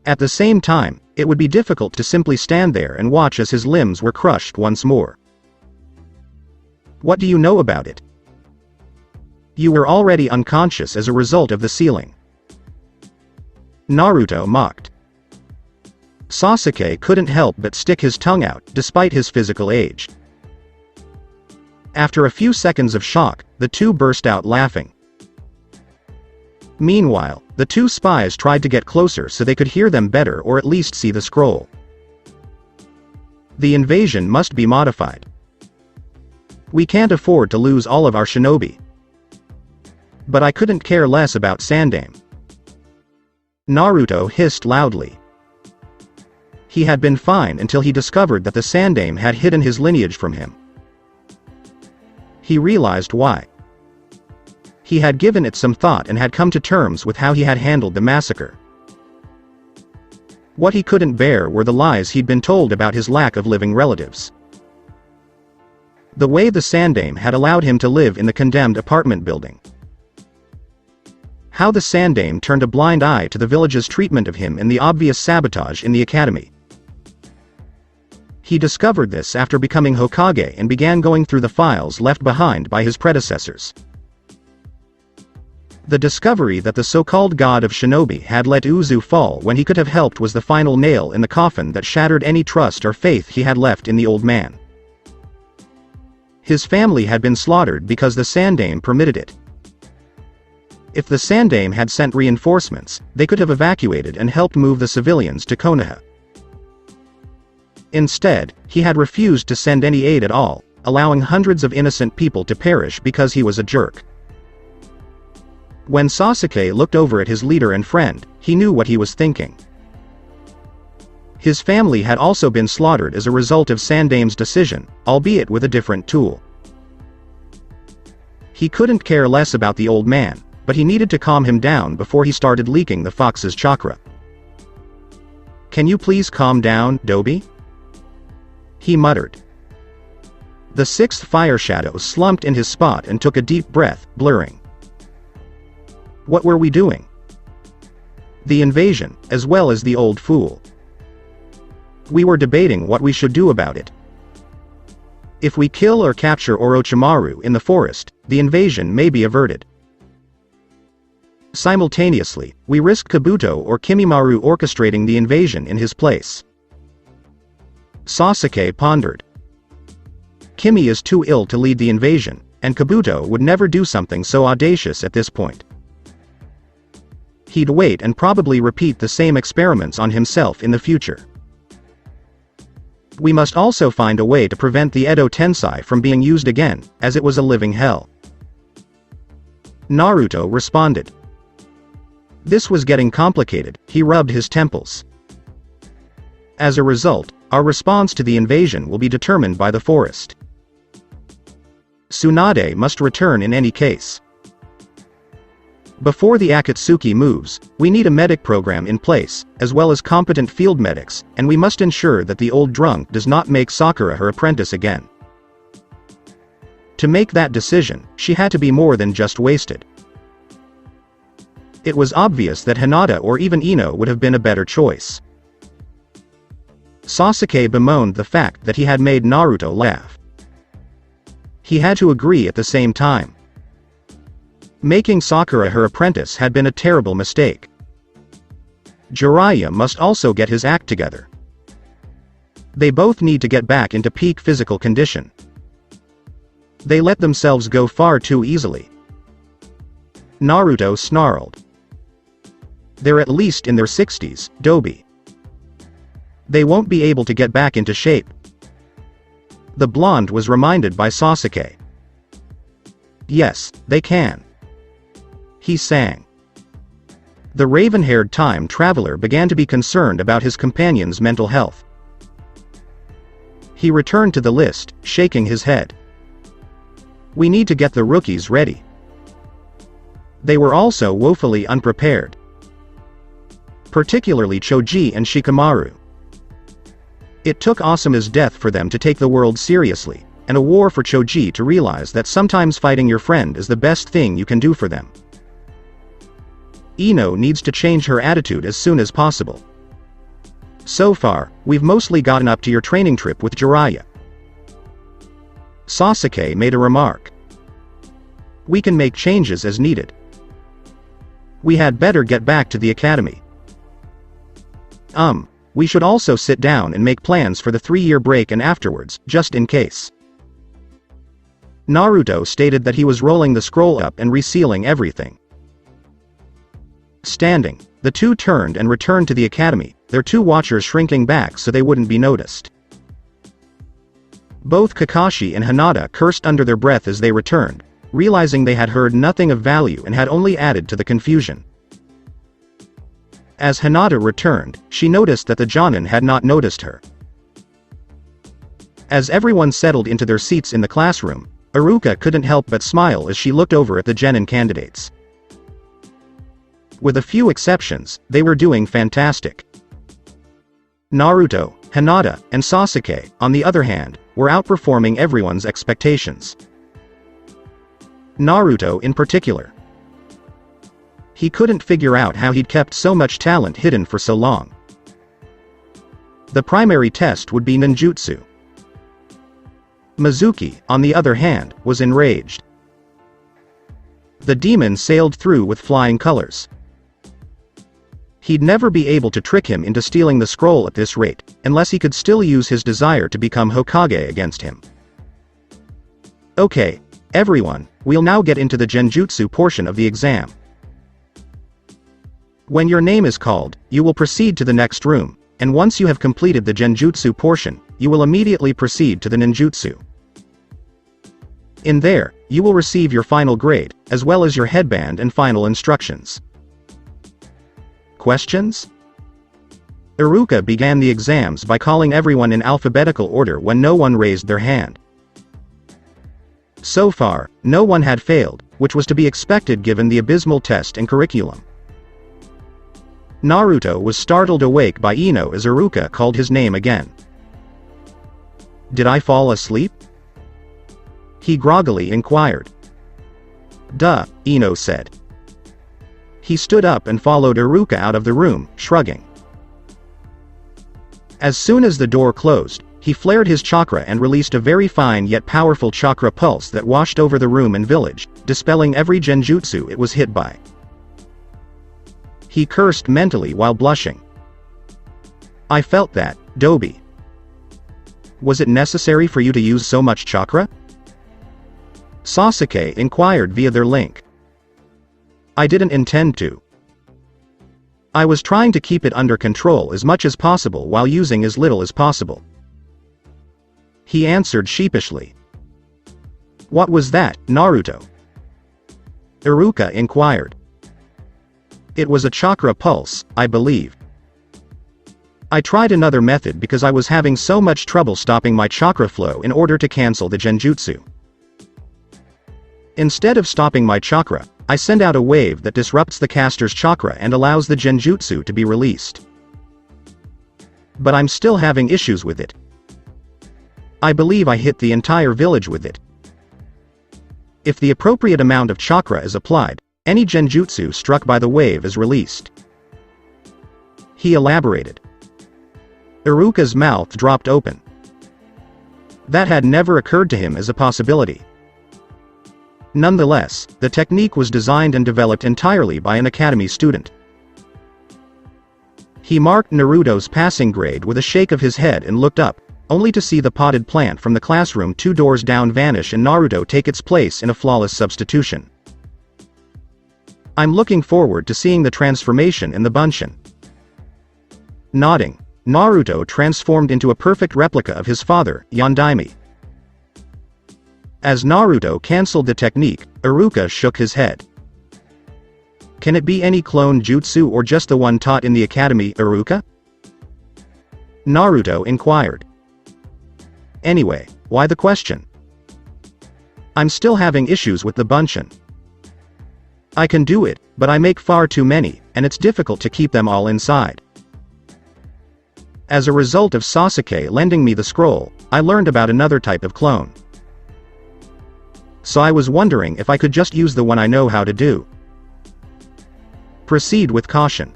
At the same time, it would be difficult to simply stand there and watch as his limbs were crushed once more. What do you know about it? You were already unconscious as a result of the sealing. Naruto mocked. Sasuke couldn't help but stick his tongue out, despite his physical age. After a few seconds of shock, the two burst out laughing. Meanwhile, the two spies tried to get closer so they could hear them better or at least see the scroll. The invasion must be modified. We can't afford to lose all of our shinobi. But I couldn't care less about Sandame. Naruto hissed loudly. He had been fine until he discovered that the Sandame had hidden his lineage from him. He realized why. He had given it some thought and had come to terms with how he had handled the massacre. What he couldn't bear were the lies he'd been told about his lack of living relatives. The way the Sandame had allowed him to live in the condemned apartment building. How the Sandame turned a blind eye to the village's treatment of him and the obvious sabotage in the academy. He discovered this after becoming Hokage and began going through the files left behind by his predecessors. The discovery that the so-called god of shinobi had let Uzu fall when he could have helped was the final nail in the coffin that shattered any trust or faith he had left in the old man. His family had been slaughtered because the Sandame permitted it. If the Sandame had sent reinforcements, they could have evacuated and helped move the civilians to Konoha. Instead, he had refused to send any aid at all, allowing hundreds of innocent people to perish because he was a jerk. When Sasuke looked over at his leader and friend, he knew what he was thinking. His family had also been slaughtered as a result of Sandame's decision, albeit with a different tool. He couldn't care less about the old man, but he needed to calm him down before he started leaking the fox's chakra. "Can you please calm down, Dobi?" he muttered. The sixth fire shadow slumped in his spot and took a deep breath, blurring. What were we doing? The invasion, as well as the old fool. We were debating what we should do about it. If we kill or capture Orochimaru in the forest, the invasion may be averted. Simultaneously, we risk Kabuto or Kimimaro orchestrating the invasion in his place. Sasuke pondered. Kimi is too ill to lead the invasion, and Kabuto would never do something so audacious at this point. He'd wait and probably repeat the same experiments on himself in the future. We must also find a way to prevent the Edo Tensei from being used again, as it was a living hell. Naruto responded. This was getting complicated. He rubbed his temples. As a result, our response to the invasion will be determined by the forest. Tsunade must return in any case. Before the Akatsuki moves, we need a medic program in place, as well as competent field medics, and we must ensure that the old drunk does not make Sakura her apprentice again. To make that decision, she had to be more than just wasted. It was obvious that Hinata or even Ino would have been a better choice. Sasuke bemoaned the fact that he had made Naruto laugh. He had to agree at the same time. Making Sakura her apprentice had been a terrible mistake. Jiraiya must also get his act together. They both need to get back into peak physical condition. They let themselves go far too easily. Naruto snarled. They're at least in their 60s, Dobi. They won't be able to get back into shape. The blonde was reminded by Sasuke. Yes, they can. He sang. The raven-haired time traveler began to be concerned about his companion's mental health. He returned to the list, shaking his head. We need to get the rookies ready. They were also woefully unprepared. Particularly Choji and Shikamaru. It took Asuma's death for them to take the world seriously, and a war for Choji to realize that sometimes fighting your friend is the best thing you can do for them. Ino needs to change her attitude as soon as possible. So far, we've mostly gotten up to your training trip with Jiraiya. Sasuke made a remark. We can make changes as needed. We had better get back to the academy. We should also sit down and make plans for the 3-year break and afterwards, just in case. Naruto stated that he was rolling the scroll up and resealing everything. Standing, the two turned and returned to the academy, their two watchers shrinking back so they wouldn't be noticed. Both Kakashi and Hinata cursed under their breath as they returned, realizing they had heard nothing of value and had only added to the confusion. As Hinata returned, she noticed that the Jonin had not noticed her. As everyone settled into their seats in the classroom, Iruka couldn't help but smile as she looked over at the Genin candidates. With a few exceptions, they were doing fantastic. Naruto, Hinata, and Sasuke, on the other hand, were outperforming everyone's expectations. Naruto in particular. He couldn't figure out how he'd kept so much talent hidden for so long. The primary test would be ninjutsu. Mizuki, on the other hand, was enraged. The demon sailed through with flying colors. He'd never be able to trick him into stealing the scroll at this rate, unless he could still use his desire to become Hokage against him. Okay, everyone, we'll now get into the genjutsu portion of the exam. When your name is called, you will proceed to the next room, and once you have completed the genjutsu portion, you will immediately proceed to the ninjutsu. In there, you will receive your final grade, as well as your headband and final instructions. Questions? Iruka began the exams by calling everyone in alphabetical order when no one raised their hand. So far, no one had failed, which was to be expected given the abysmal test and curriculum. Naruto was startled awake by Ino as Iruka called his name again. Did I fall asleep? He groggily inquired. Duh, Ino said. He stood up and followed Iruka out of the room, shrugging. As soon as the door closed, he flared his chakra and released a very fine yet powerful chakra pulse that washed over the room and village, dispelling every genjutsu it was hit by. He cursed mentally while blushing. I felt that, Dobi. Was it necessary for you to use so much chakra? Sasuke inquired via their link. I didn't intend to. I was trying to keep it under control as much as possible while using as little as possible. He answered sheepishly. What was that, Naruto? Iruka inquired. It was a chakra pulse, I believe. I tried another method because I was having so much trouble stopping my chakra flow in order to cancel the genjutsu. Instead of stopping my chakra, I send out a wave that disrupts the caster's chakra and allows the genjutsu to be released. But I'm still having issues with it. I believe I hit the entire village with it. If the appropriate amount of chakra is applied, any genjutsu struck by the wave is released. He elaborated. Iruka's mouth dropped open. That had never occurred to him as a possibility. Nonetheless, the technique was designed and developed entirely by an academy student. He marked Naruto's passing grade with a shake of his head and looked up, only to see the potted plant from the classroom 2 doors down vanish and Naruto take its place in a flawless substitution. I'm looking forward to seeing the transformation in the Bunshin. Nodding, Naruto transformed into a perfect replica of his father, Yondaime. As Naruto cancelled the technique, Iruka shook his head. Can it be any clone jutsu or just the one taught in the academy, Iruka? Naruto inquired. Anyway, why the question? I'm still having issues with the Bunshin. I can do it, but I make far too many, and it's difficult to keep them all inside. As a result of Sasuke lending me the scroll, I learned about another type of clone. So I was wondering if I could just use the one I know how to do. Proceed with caution.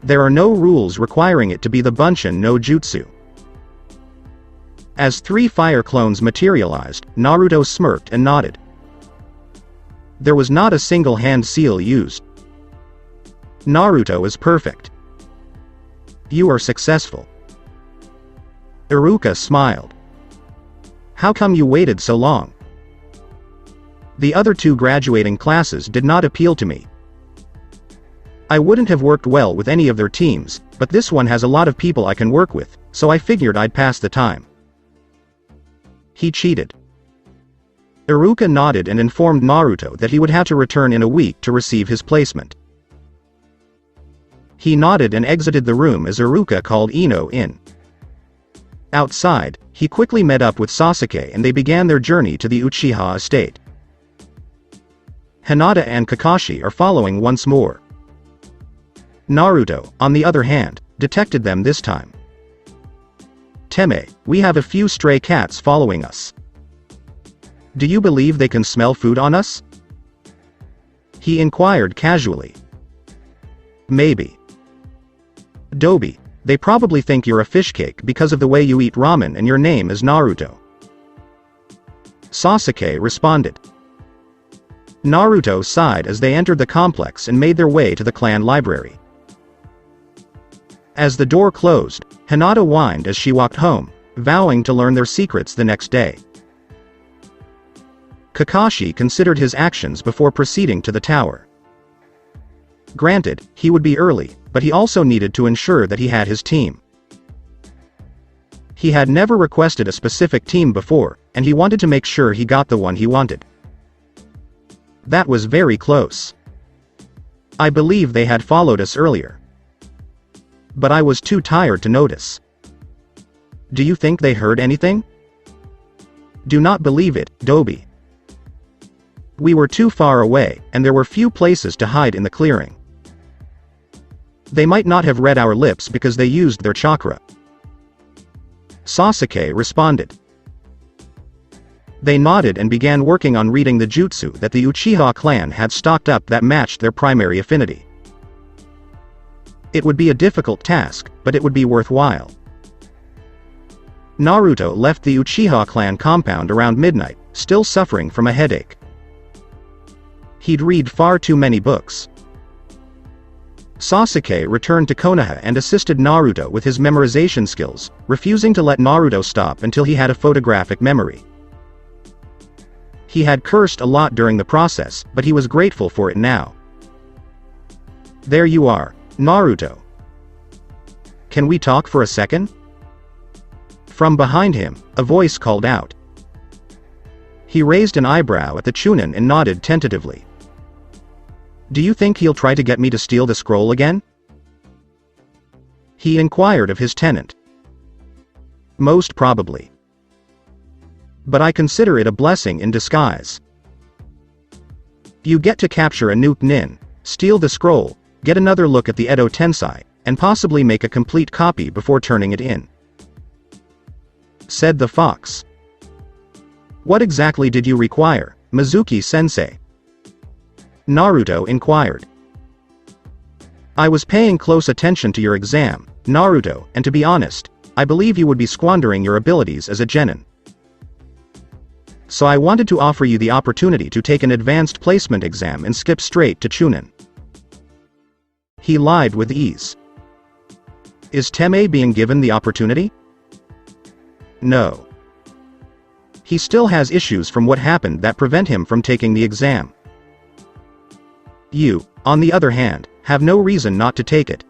There are no rules requiring it to be the Bunshin no Jutsu. As 3 fire clones materialized, Naruto smirked and nodded. There was not a single hand seal used. Naruto is perfect. You are successful. Iruka smiled. How come you waited so long? The other 2 graduating classes did not appeal to me. I wouldn't have worked well with any of their teams, but this one has a lot of people I can work with, so I figured I'd pass the time. He cheated. Iruka nodded and informed Naruto that he would have to return in a week to receive his placement. He nodded and exited the room as Iruka called Ino in. Outside, he quickly met up with Sasuke and they began their journey to the Uchiha estate. Hinata and Kakashi are following once more. Naruto, on the other hand, detected them this time. "Teme, we have a few stray cats following us. Do you believe they can smell food on us?" he inquired casually. "Maybe. Dobi, they probably think you're a fish cake because of the way you eat ramen and your name is Naruto." Sasuke responded. Naruto sighed as they entered the complex and made their way to the clan library. As the door closed, Hinata whined as she walked home, vowing to learn their secrets the next day. Kakashi considered his actions before proceeding to the tower. Granted, he would be early, but he also needed to ensure that he had his team. He had never requested a specific team before, and he wanted to make sure he got the one he wanted. That was very close. "I believe they had followed us earlier. But I was too tired to notice." "Do you think they heard anything?" "Do not believe it, Dobi. We were too far away, and there were few places to hide in the clearing. They might not have read our lips because they used their chakra." Sasuke responded. They nodded and began working on reading the jutsu that the Uchiha clan had stocked up that matched their primary affinity. It would be a difficult task, but it would be worthwhile. Naruto left the Uchiha clan compound around midnight, still suffering from a headache. He'd read far too many books. Sasuke returned to Konoha and assisted Naruto with his memorization skills, refusing to let Naruto stop until he had a photographic memory. He had cursed a lot during the process, but he was grateful for it now. "There you are, Naruto. Can we talk for a second?" From behind him, a voice called out. He raised an eyebrow at the Chunin and nodded tentatively. "Do you think he'll try to get me to steal the scroll again?" he inquired of his tenant. "Most probably. But I consider it a blessing in disguise. You get to capture a nuke nin, steal the scroll, get another look at the Edo Tensei, and possibly make a complete copy before turning it in," said the fox. "What exactly did you require, Mizuki-sensei?" Naruto inquired. "I was paying close attention to your exam, Naruto, and to be honest, I believe you would be squandering your abilities as a genin. So I wanted to offer you the opportunity to take an advanced placement exam and skip straight to Chunin." He lied with ease. Is Teme being given the opportunity? No. He still has issues from what happened that prevent him from taking the exam. You, on the other hand, have no reason not to take it.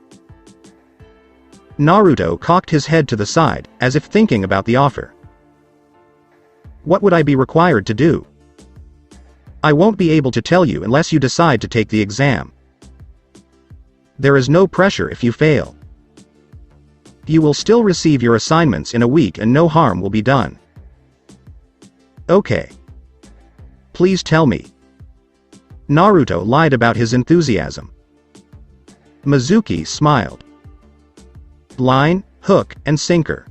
Naruto cocked his head to the side, as if thinking about the offer. What would I be required to do? I won't be able to tell you unless you decide to take the exam. There is no pressure if you fail. You will still receive your assignments in a week and no harm will be done. Okay. Please tell me. Naruto lied about his enthusiasm. Mizuki smiled. Line, hook, and sinker.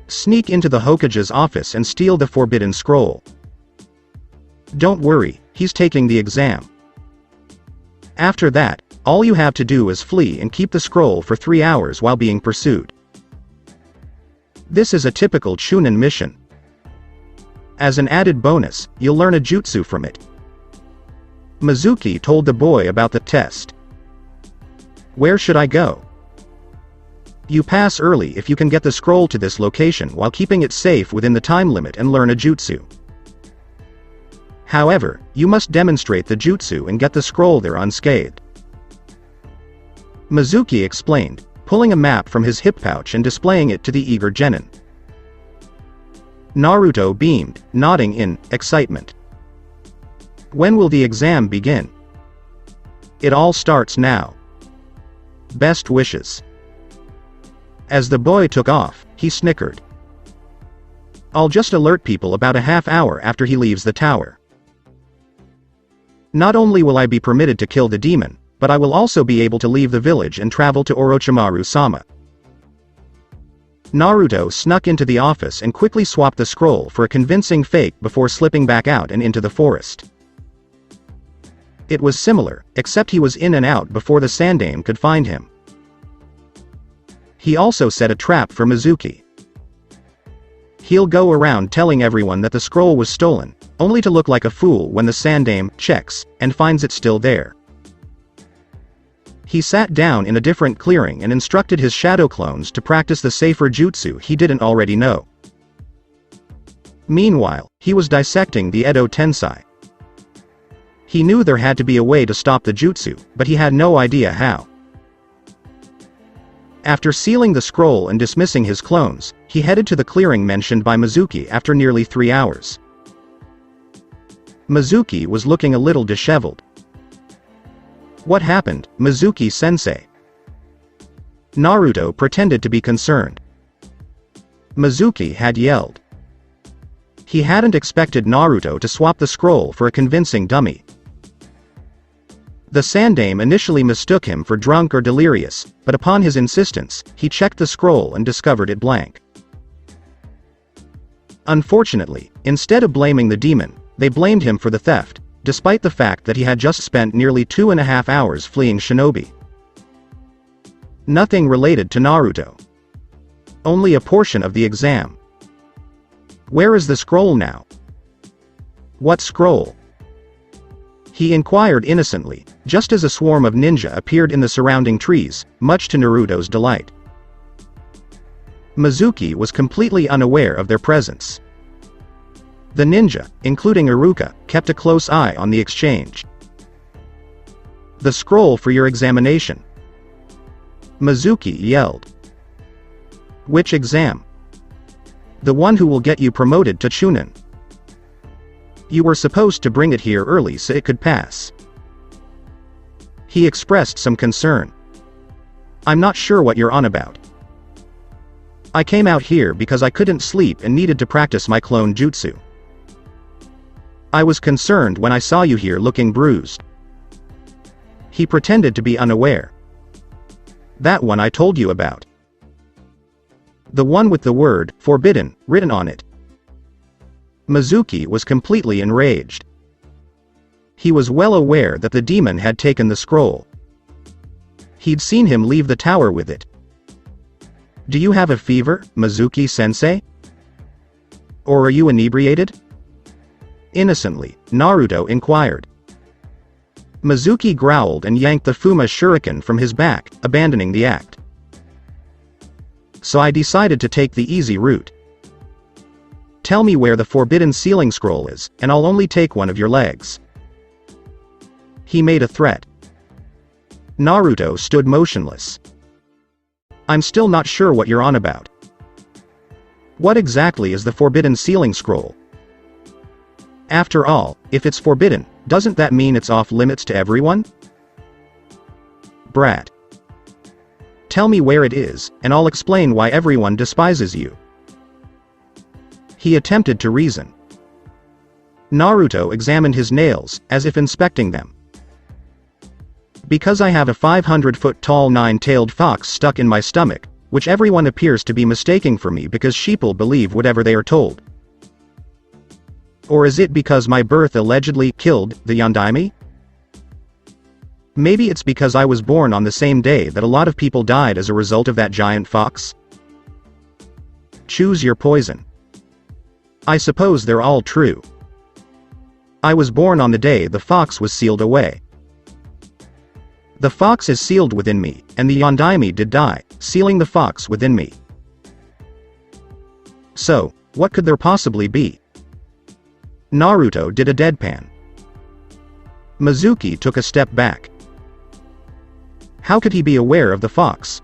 Sneak into the Hokage's office and steal the forbidden scroll. Don't worry, he's taking the exam. After that, all you have to do is flee and keep the scroll for 3 hours while being pursued. This is a typical Chunin mission. As an added bonus, you'll learn a jutsu from it. Mizuki told the boy about the test. Where should I go? You pass early if you can get the scroll to this location while keeping it safe within the time limit and learn a jutsu. However, you must demonstrate the jutsu and get the scroll there unscathed. Mizuki explained, pulling a map from his hip pouch and displaying it to the eager genin. Naruto beamed, nodding in excitement. When will the exam begin? It all starts now. Best wishes. As the boy took off, he snickered. I'll just alert people about a half hour after he leaves the tower. Not only will I be permitted to kill the demon, but I will also be able to leave the village and travel to Orochimaru-sama. Naruto snuck into the office and quickly swapped the scroll for a convincing fake before slipping back out and into the forest. It was similar, except he was in and out before the Sandaime could find him. He also set a trap for Mizuki. He'll go around telling everyone that the scroll was stolen, only to look like a fool when the Sandaime checks and finds it still there. He sat down in a different clearing and instructed his shadow clones to practice the safer jutsu he didn't already know. Meanwhile, he was dissecting the Edo Tensei. He knew there had to be a way to stop the jutsu, but he had no idea how. After sealing the scroll and dismissing his clones, he headed to the clearing mentioned by Mizuki after nearly 3 hours. Mizuki was looking a little disheveled. What happened, Mizuki-sensei? Naruto pretended to be concerned. Mizuki had yelled. He hadn't expected Naruto to swap the scroll for a convincing dummy. The Sandaime initially mistook him for drunk or delirious, but upon his insistence, he checked the scroll and discovered it blank. Unfortunately, instead of blaming the demon, they blamed him for the theft, despite the fact that he had just spent nearly 2.5 hours fleeing shinobi. Nothing related to Naruto. Only a portion of the exam. Where is the scroll now? What scroll? He inquired innocently, just as a swarm of ninja appeared in the surrounding trees, much to Naruto's delight. Mizuki was completely unaware of their presence. The ninja, including Iruka, kept a close eye on the exchange. The scroll for your examination. Mizuki yelled. Which exam? The one who will get you promoted to Chunin. You were supposed to bring it here early so it could pass. He expressed some concern. I'm not sure what you're on about. I came out here because I couldn't sleep and needed to practice my clone jutsu. I was concerned when I saw you here looking bruised. He pretended to be unaware. That one I told you about. The one with the word, forbidden, written on it. Mizuki was completely enraged. He was well aware that the demon had taken the scroll. He'd seen him leave the tower with it. Do you have a fever, Mizuki-sensei? Or are you inebriated? Innocently, Naruto inquired. Mizuki growled and yanked the Fuma shuriken from his back, abandoning the act. So I decided to take the easy route. Tell me where the forbidden sealing scroll is, and I'll only take one of your legs. He made a threat. Naruto stood motionless. I'm still not sure what you're on about. What exactly is the forbidden sealing scroll? After all, if it's forbidden, doesn't that mean it's off limits to everyone? Brat. Tell me where it is, and I'll explain why everyone despises you. He attempted to reason. Naruto examined his nails, as if inspecting them. Because I have a 500-foot-tall 9-tailed fox stuck in my stomach, which everyone appears to be mistaking for me because sheeple believe whatever they are told. Or is it because my birth allegedly killed the Yondaime? Maybe it's because I was born on the same day that a lot of people died as a result of that giant fox? Choose your poison. I suppose they're all true. I was born on the day the fox was sealed away. The fox is sealed within me, and the Yondaime did die, sealing the fox within me. So, what could there possibly be? Naruto did a deadpan. Mizuki took a step back. How could he be aware of the fox?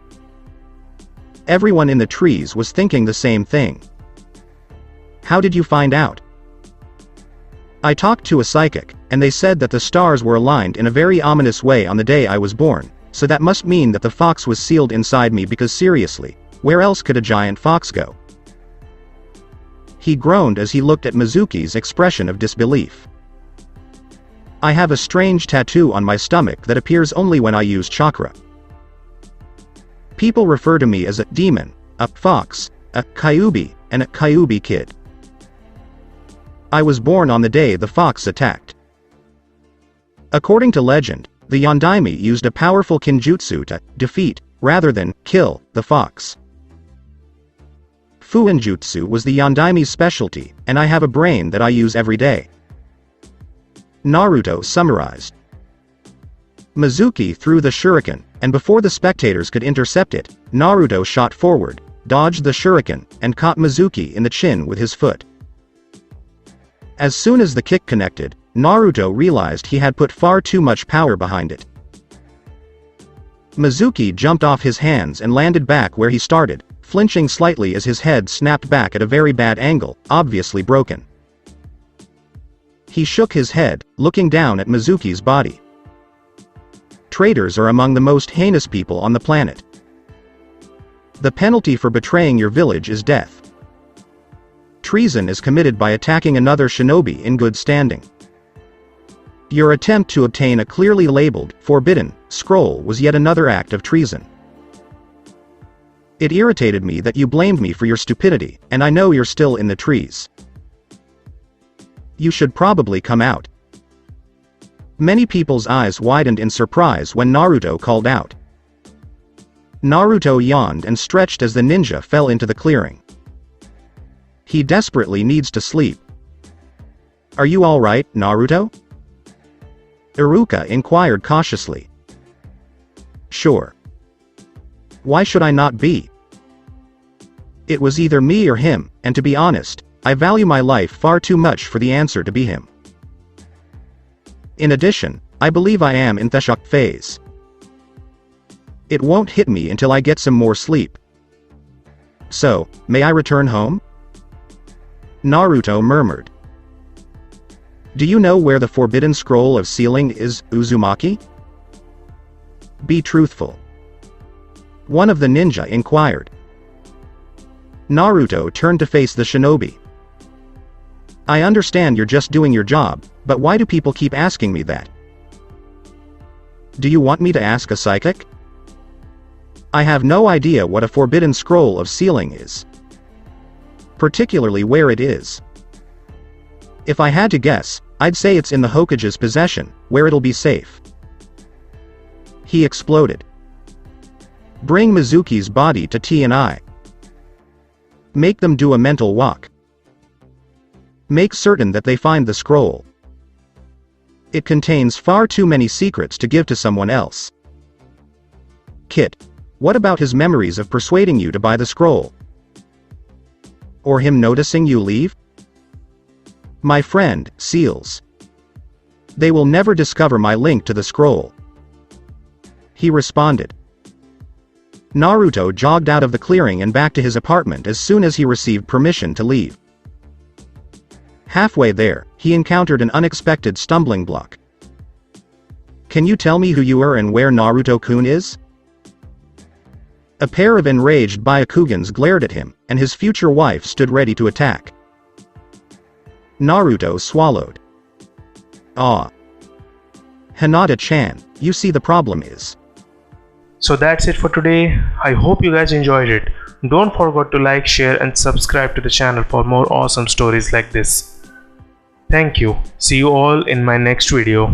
Everyone in the trees was thinking the same thing. How did you find out? I talked to a psychic, and they said that the stars were aligned in a very ominous way on the day I was born, so that must mean that the fox was sealed inside me because seriously, where else could a giant fox go? He groaned as he looked at Mizuki's expression of disbelief. I have a strange tattoo on my stomach that appears only when I use chakra. People refer to me as a demon, a fox, a kyuubi, and a kyuubi kid. I was born on the day the fox attacked. According to legend, the Yondaime used a powerful kinjutsu to defeat, rather than kill, the fox. Fuinjutsu was the Yondaime's specialty, and I have a brain that I use every day. Naruto summarized. Mizuki threw the shuriken, and before the spectators could intercept it, Naruto shot forward, dodged the shuriken, and caught Mizuki in the chin with his foot. As soon as the kick connected, Naruto realized he had put far too much power behind it. Mizuki jumped off his hands and landed back where he started, flinching slightly as his head snapped back at a very bad angle, obviously broken. He shook his head, looking down at Mizuki's body. Traitors are among the most heinous people on the planet. The penalty for betraying your village is death. Treason is committed by attacking another shinobi in good standing. Your attempt to obtain a clearly labeled, forbidden, scroll was yet another act of treason. It irritated me that you blamed me for your stupidity, and I know you're still in the trees. You should probably come out. Many people's eyes widened in surprise when Naruto called out. Naruto yawned and stretched as the ninja fell into the clearing. He desperately needs to sleep. Are you all right, Naruto? Iruka inquired cautiously. Sure. Why should I not be? It was either me or him, and to be honest, I value my life far too much for the answer to be him. In addition, I believe I am in the shock phase. It won't hit me until I get some more sleep. So, may I return home? Naruto murmured. Do you know where the forbidden scroll of sealing is, Uzumaki? Be truthful. One of the ninja inquired. Naruto turned to face the shinobi. I understand you're just doing your job, but why do people keep asking me that? Do you want me to ask a psychic? I have no idea what a forbidden scroll of sealing is. Particularly where it is. If I had to guess, I'd say it's in the Hokage's possession, where it'll be safe. He exploded. Bring Mizuki's body to T&I. Make them do a mental walk. Make certain that they find the scroll. It contains far too many secrets to give to someone else. Kit, what about his memories of persuading you to buy the scroll? Or him noticing you leave? My friend, seals. They will never discover my link to the scroll. He responded. Naruto jogged out of the clearing and back to his apartment as soon as he received permission to leave. Halfway there, he encountered an unexpected stumbling block. Can you tell me who you are and where Naruto-kun is? A pair of enraged Byakugans glared at him, and his future wife stood ready to attack. Naruto swallowed. Ah. Hinata-chan, you see the problem is. So that's it for today. I hope you guys enjoyed it. Don't forget to like, share and subscribe to the channel for more awesome stories like this. Thank you. See you all in my next video.